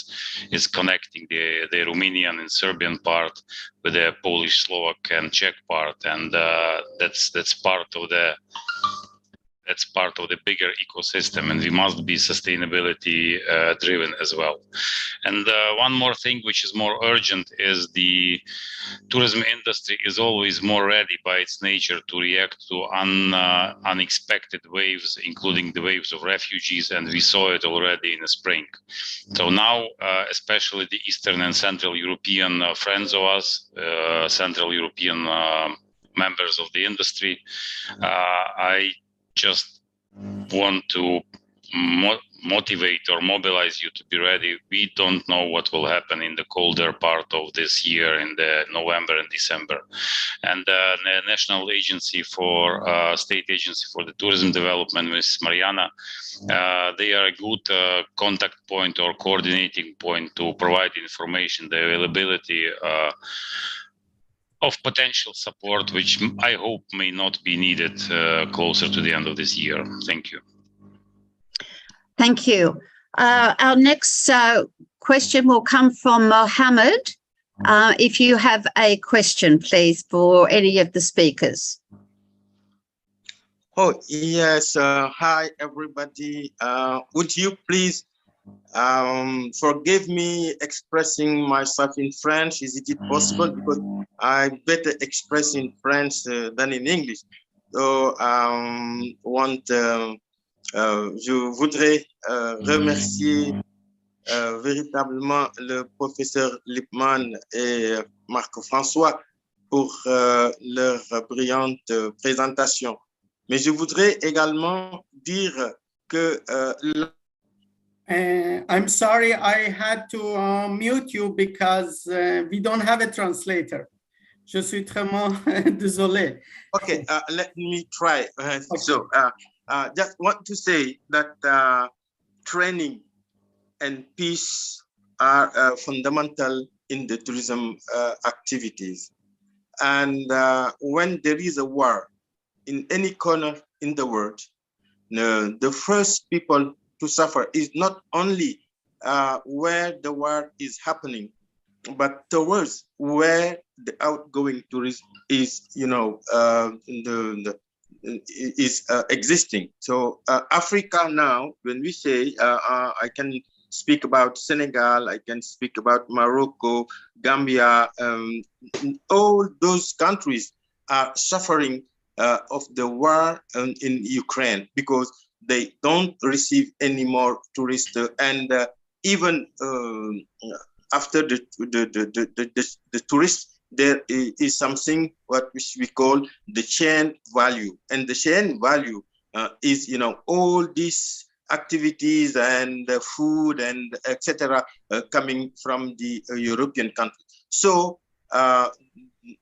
is connecting the Romanian and Serbian part with the Polish, Slovak, and Czech part. And that's part of the bigger ecosystem, and we must be sustainability driven as well. And one more thing which is more urgent is the tourism industry is always more ready by its nature to react to unexpected waves, including the waves of refugees, and we saw it already in the spring. So now, especially the Eastern and Central European friends of us, Central European members of the industry, I just want to motivate or mobilize you to be ready. We don't know what will happen in the colder part of this year in the November and December. And the National Agency for State Agency for the Tourism Development, Ms. Mariana, they are a good contact point or coordinating point to provide information, the availability of potential support, which I hope may not be needed closer to the end of this year. Thank you. Thank you. Our next question will come from Mohammed. If you have a question, please, for any of the speakers. Oh, yes. Hi, everybody. Would you please forgive me expressing myself in French? Is it possible? Because I better express in French than in English. So, je voudrais remercier véritablement le professeur Lippmann et Marc-François pour leur brillante présentation. Mais je voudrais également dire que I'm sorry, I had to mute you because we don't have a translator. Je suis vraiment désolé. Okay, let me try. So, just want to say that training and peace are fundamental in the tourism activities. And when there is a war in any corner in the world, the first people to suffer is not only where the war is happening, but towards where the outgoing tourist is, existing. So Africa now, when we say, I can speak about Senegal, I can speak about Morocco, Gambia, all those countries are suffering of the war in Ukraine because they don't receive any more tourists, and even after the tourists, there is something which we call the chain value, and the chain value is all these activities and food and etc. Coming from the European countries. So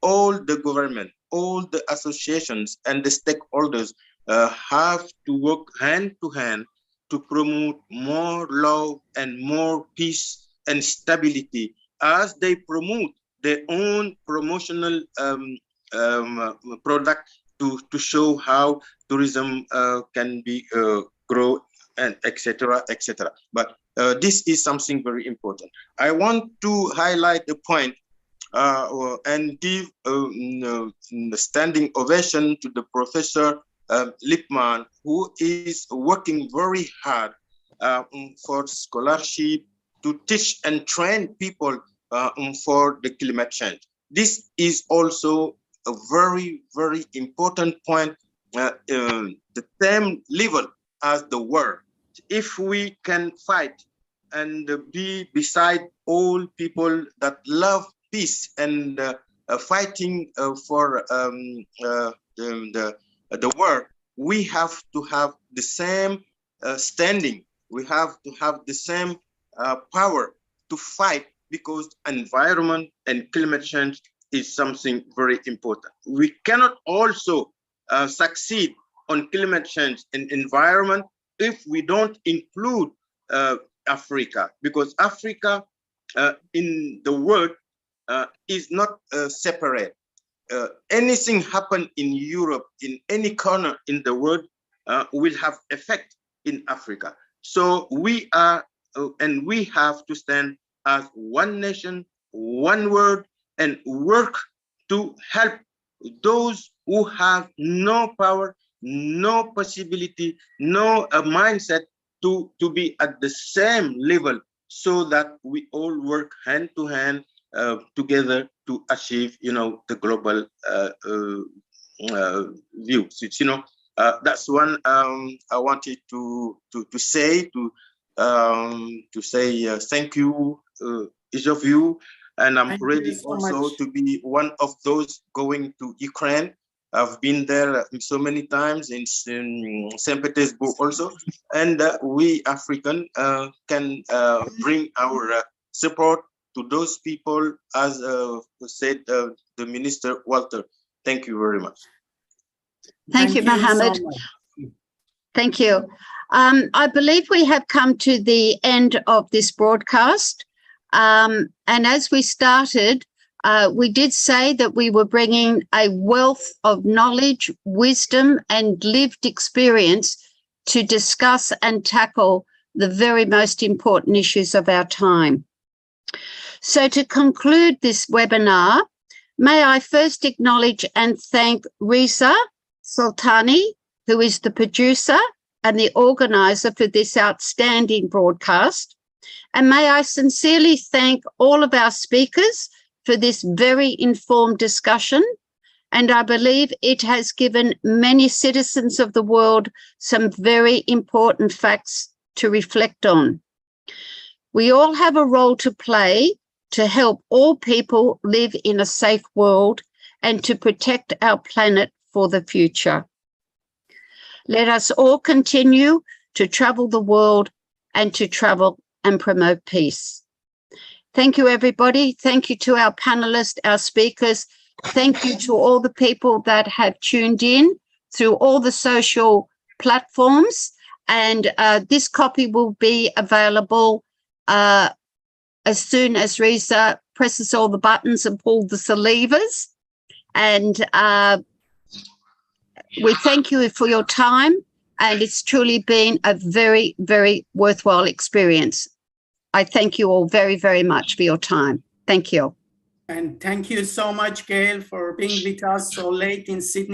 all the government, all the associations and the stakeholders have to work hand to hand to promote more love and more peace and stability as they promote their own promotional product to show how tourism can be grow and etc. etc. But this is something very important. I want to highlight the point and give the standing ovation to the Professor Lipman, who is working very hard for scholarship to teach and train people for the climate change. This is also a very, very important point, the same level as the world. If we can fight and be beside all people that love peace and fighting for the world, we have to have the same standing. We have to have the same power to fight, because environment and climate change is something very important. We cannot also succeed on climate change and environment if we don't include Africa, because Africa in the world is not separate. Anything happen in Europe, in any corner in the world, will have effect in Africa. So we are and we have to stand as one nation, one word, and work to help those who have no power, no possibility, no mindset to be at the same level, so that we all work hand to hand together to achieve, the global view. So, that's one I wanted to say thank you, each of you, and I'm ready also to be one of those going to Ukraine. I've been there so many times in St. Petersburg also, and we African can bring our support to those people, as said the Minister Walter. Thank you very much. Thank you, Mohammed. Thank you. I believe we have come to the end of this broadcast. And as we started, we did say that we were bringing a wealth of knowledge, wisdom, and lived experience to discuss and tackle the very most important issues of our time. So to conclude this webinar, may I first acknowledge and thank Reza Sultani, who is the producer and the organizer for this outstanding broadcast. And may I sincerely thank all of our speakers for this very informed discussion. And I believe it has given many citizens of the world some very important facts to reflect on. We all have a role to play to help all people live in a safe world and to protect our planet for the future. Let us all continue to travel the world and to travel and promote peace. Thank you, everybody. Thank you to our panelists, our speakers. Thank you to all the people that have tuned in through all the social platforms. And this copy will be available as soon as Reza presses all the buttons and pulls the levers. And we thank you for your time. And it's truly been a very, very worthwhile experience. I thank you all very, very much for your time. Thank you. And thank you so much, Gail, for being with us so late in Sydney.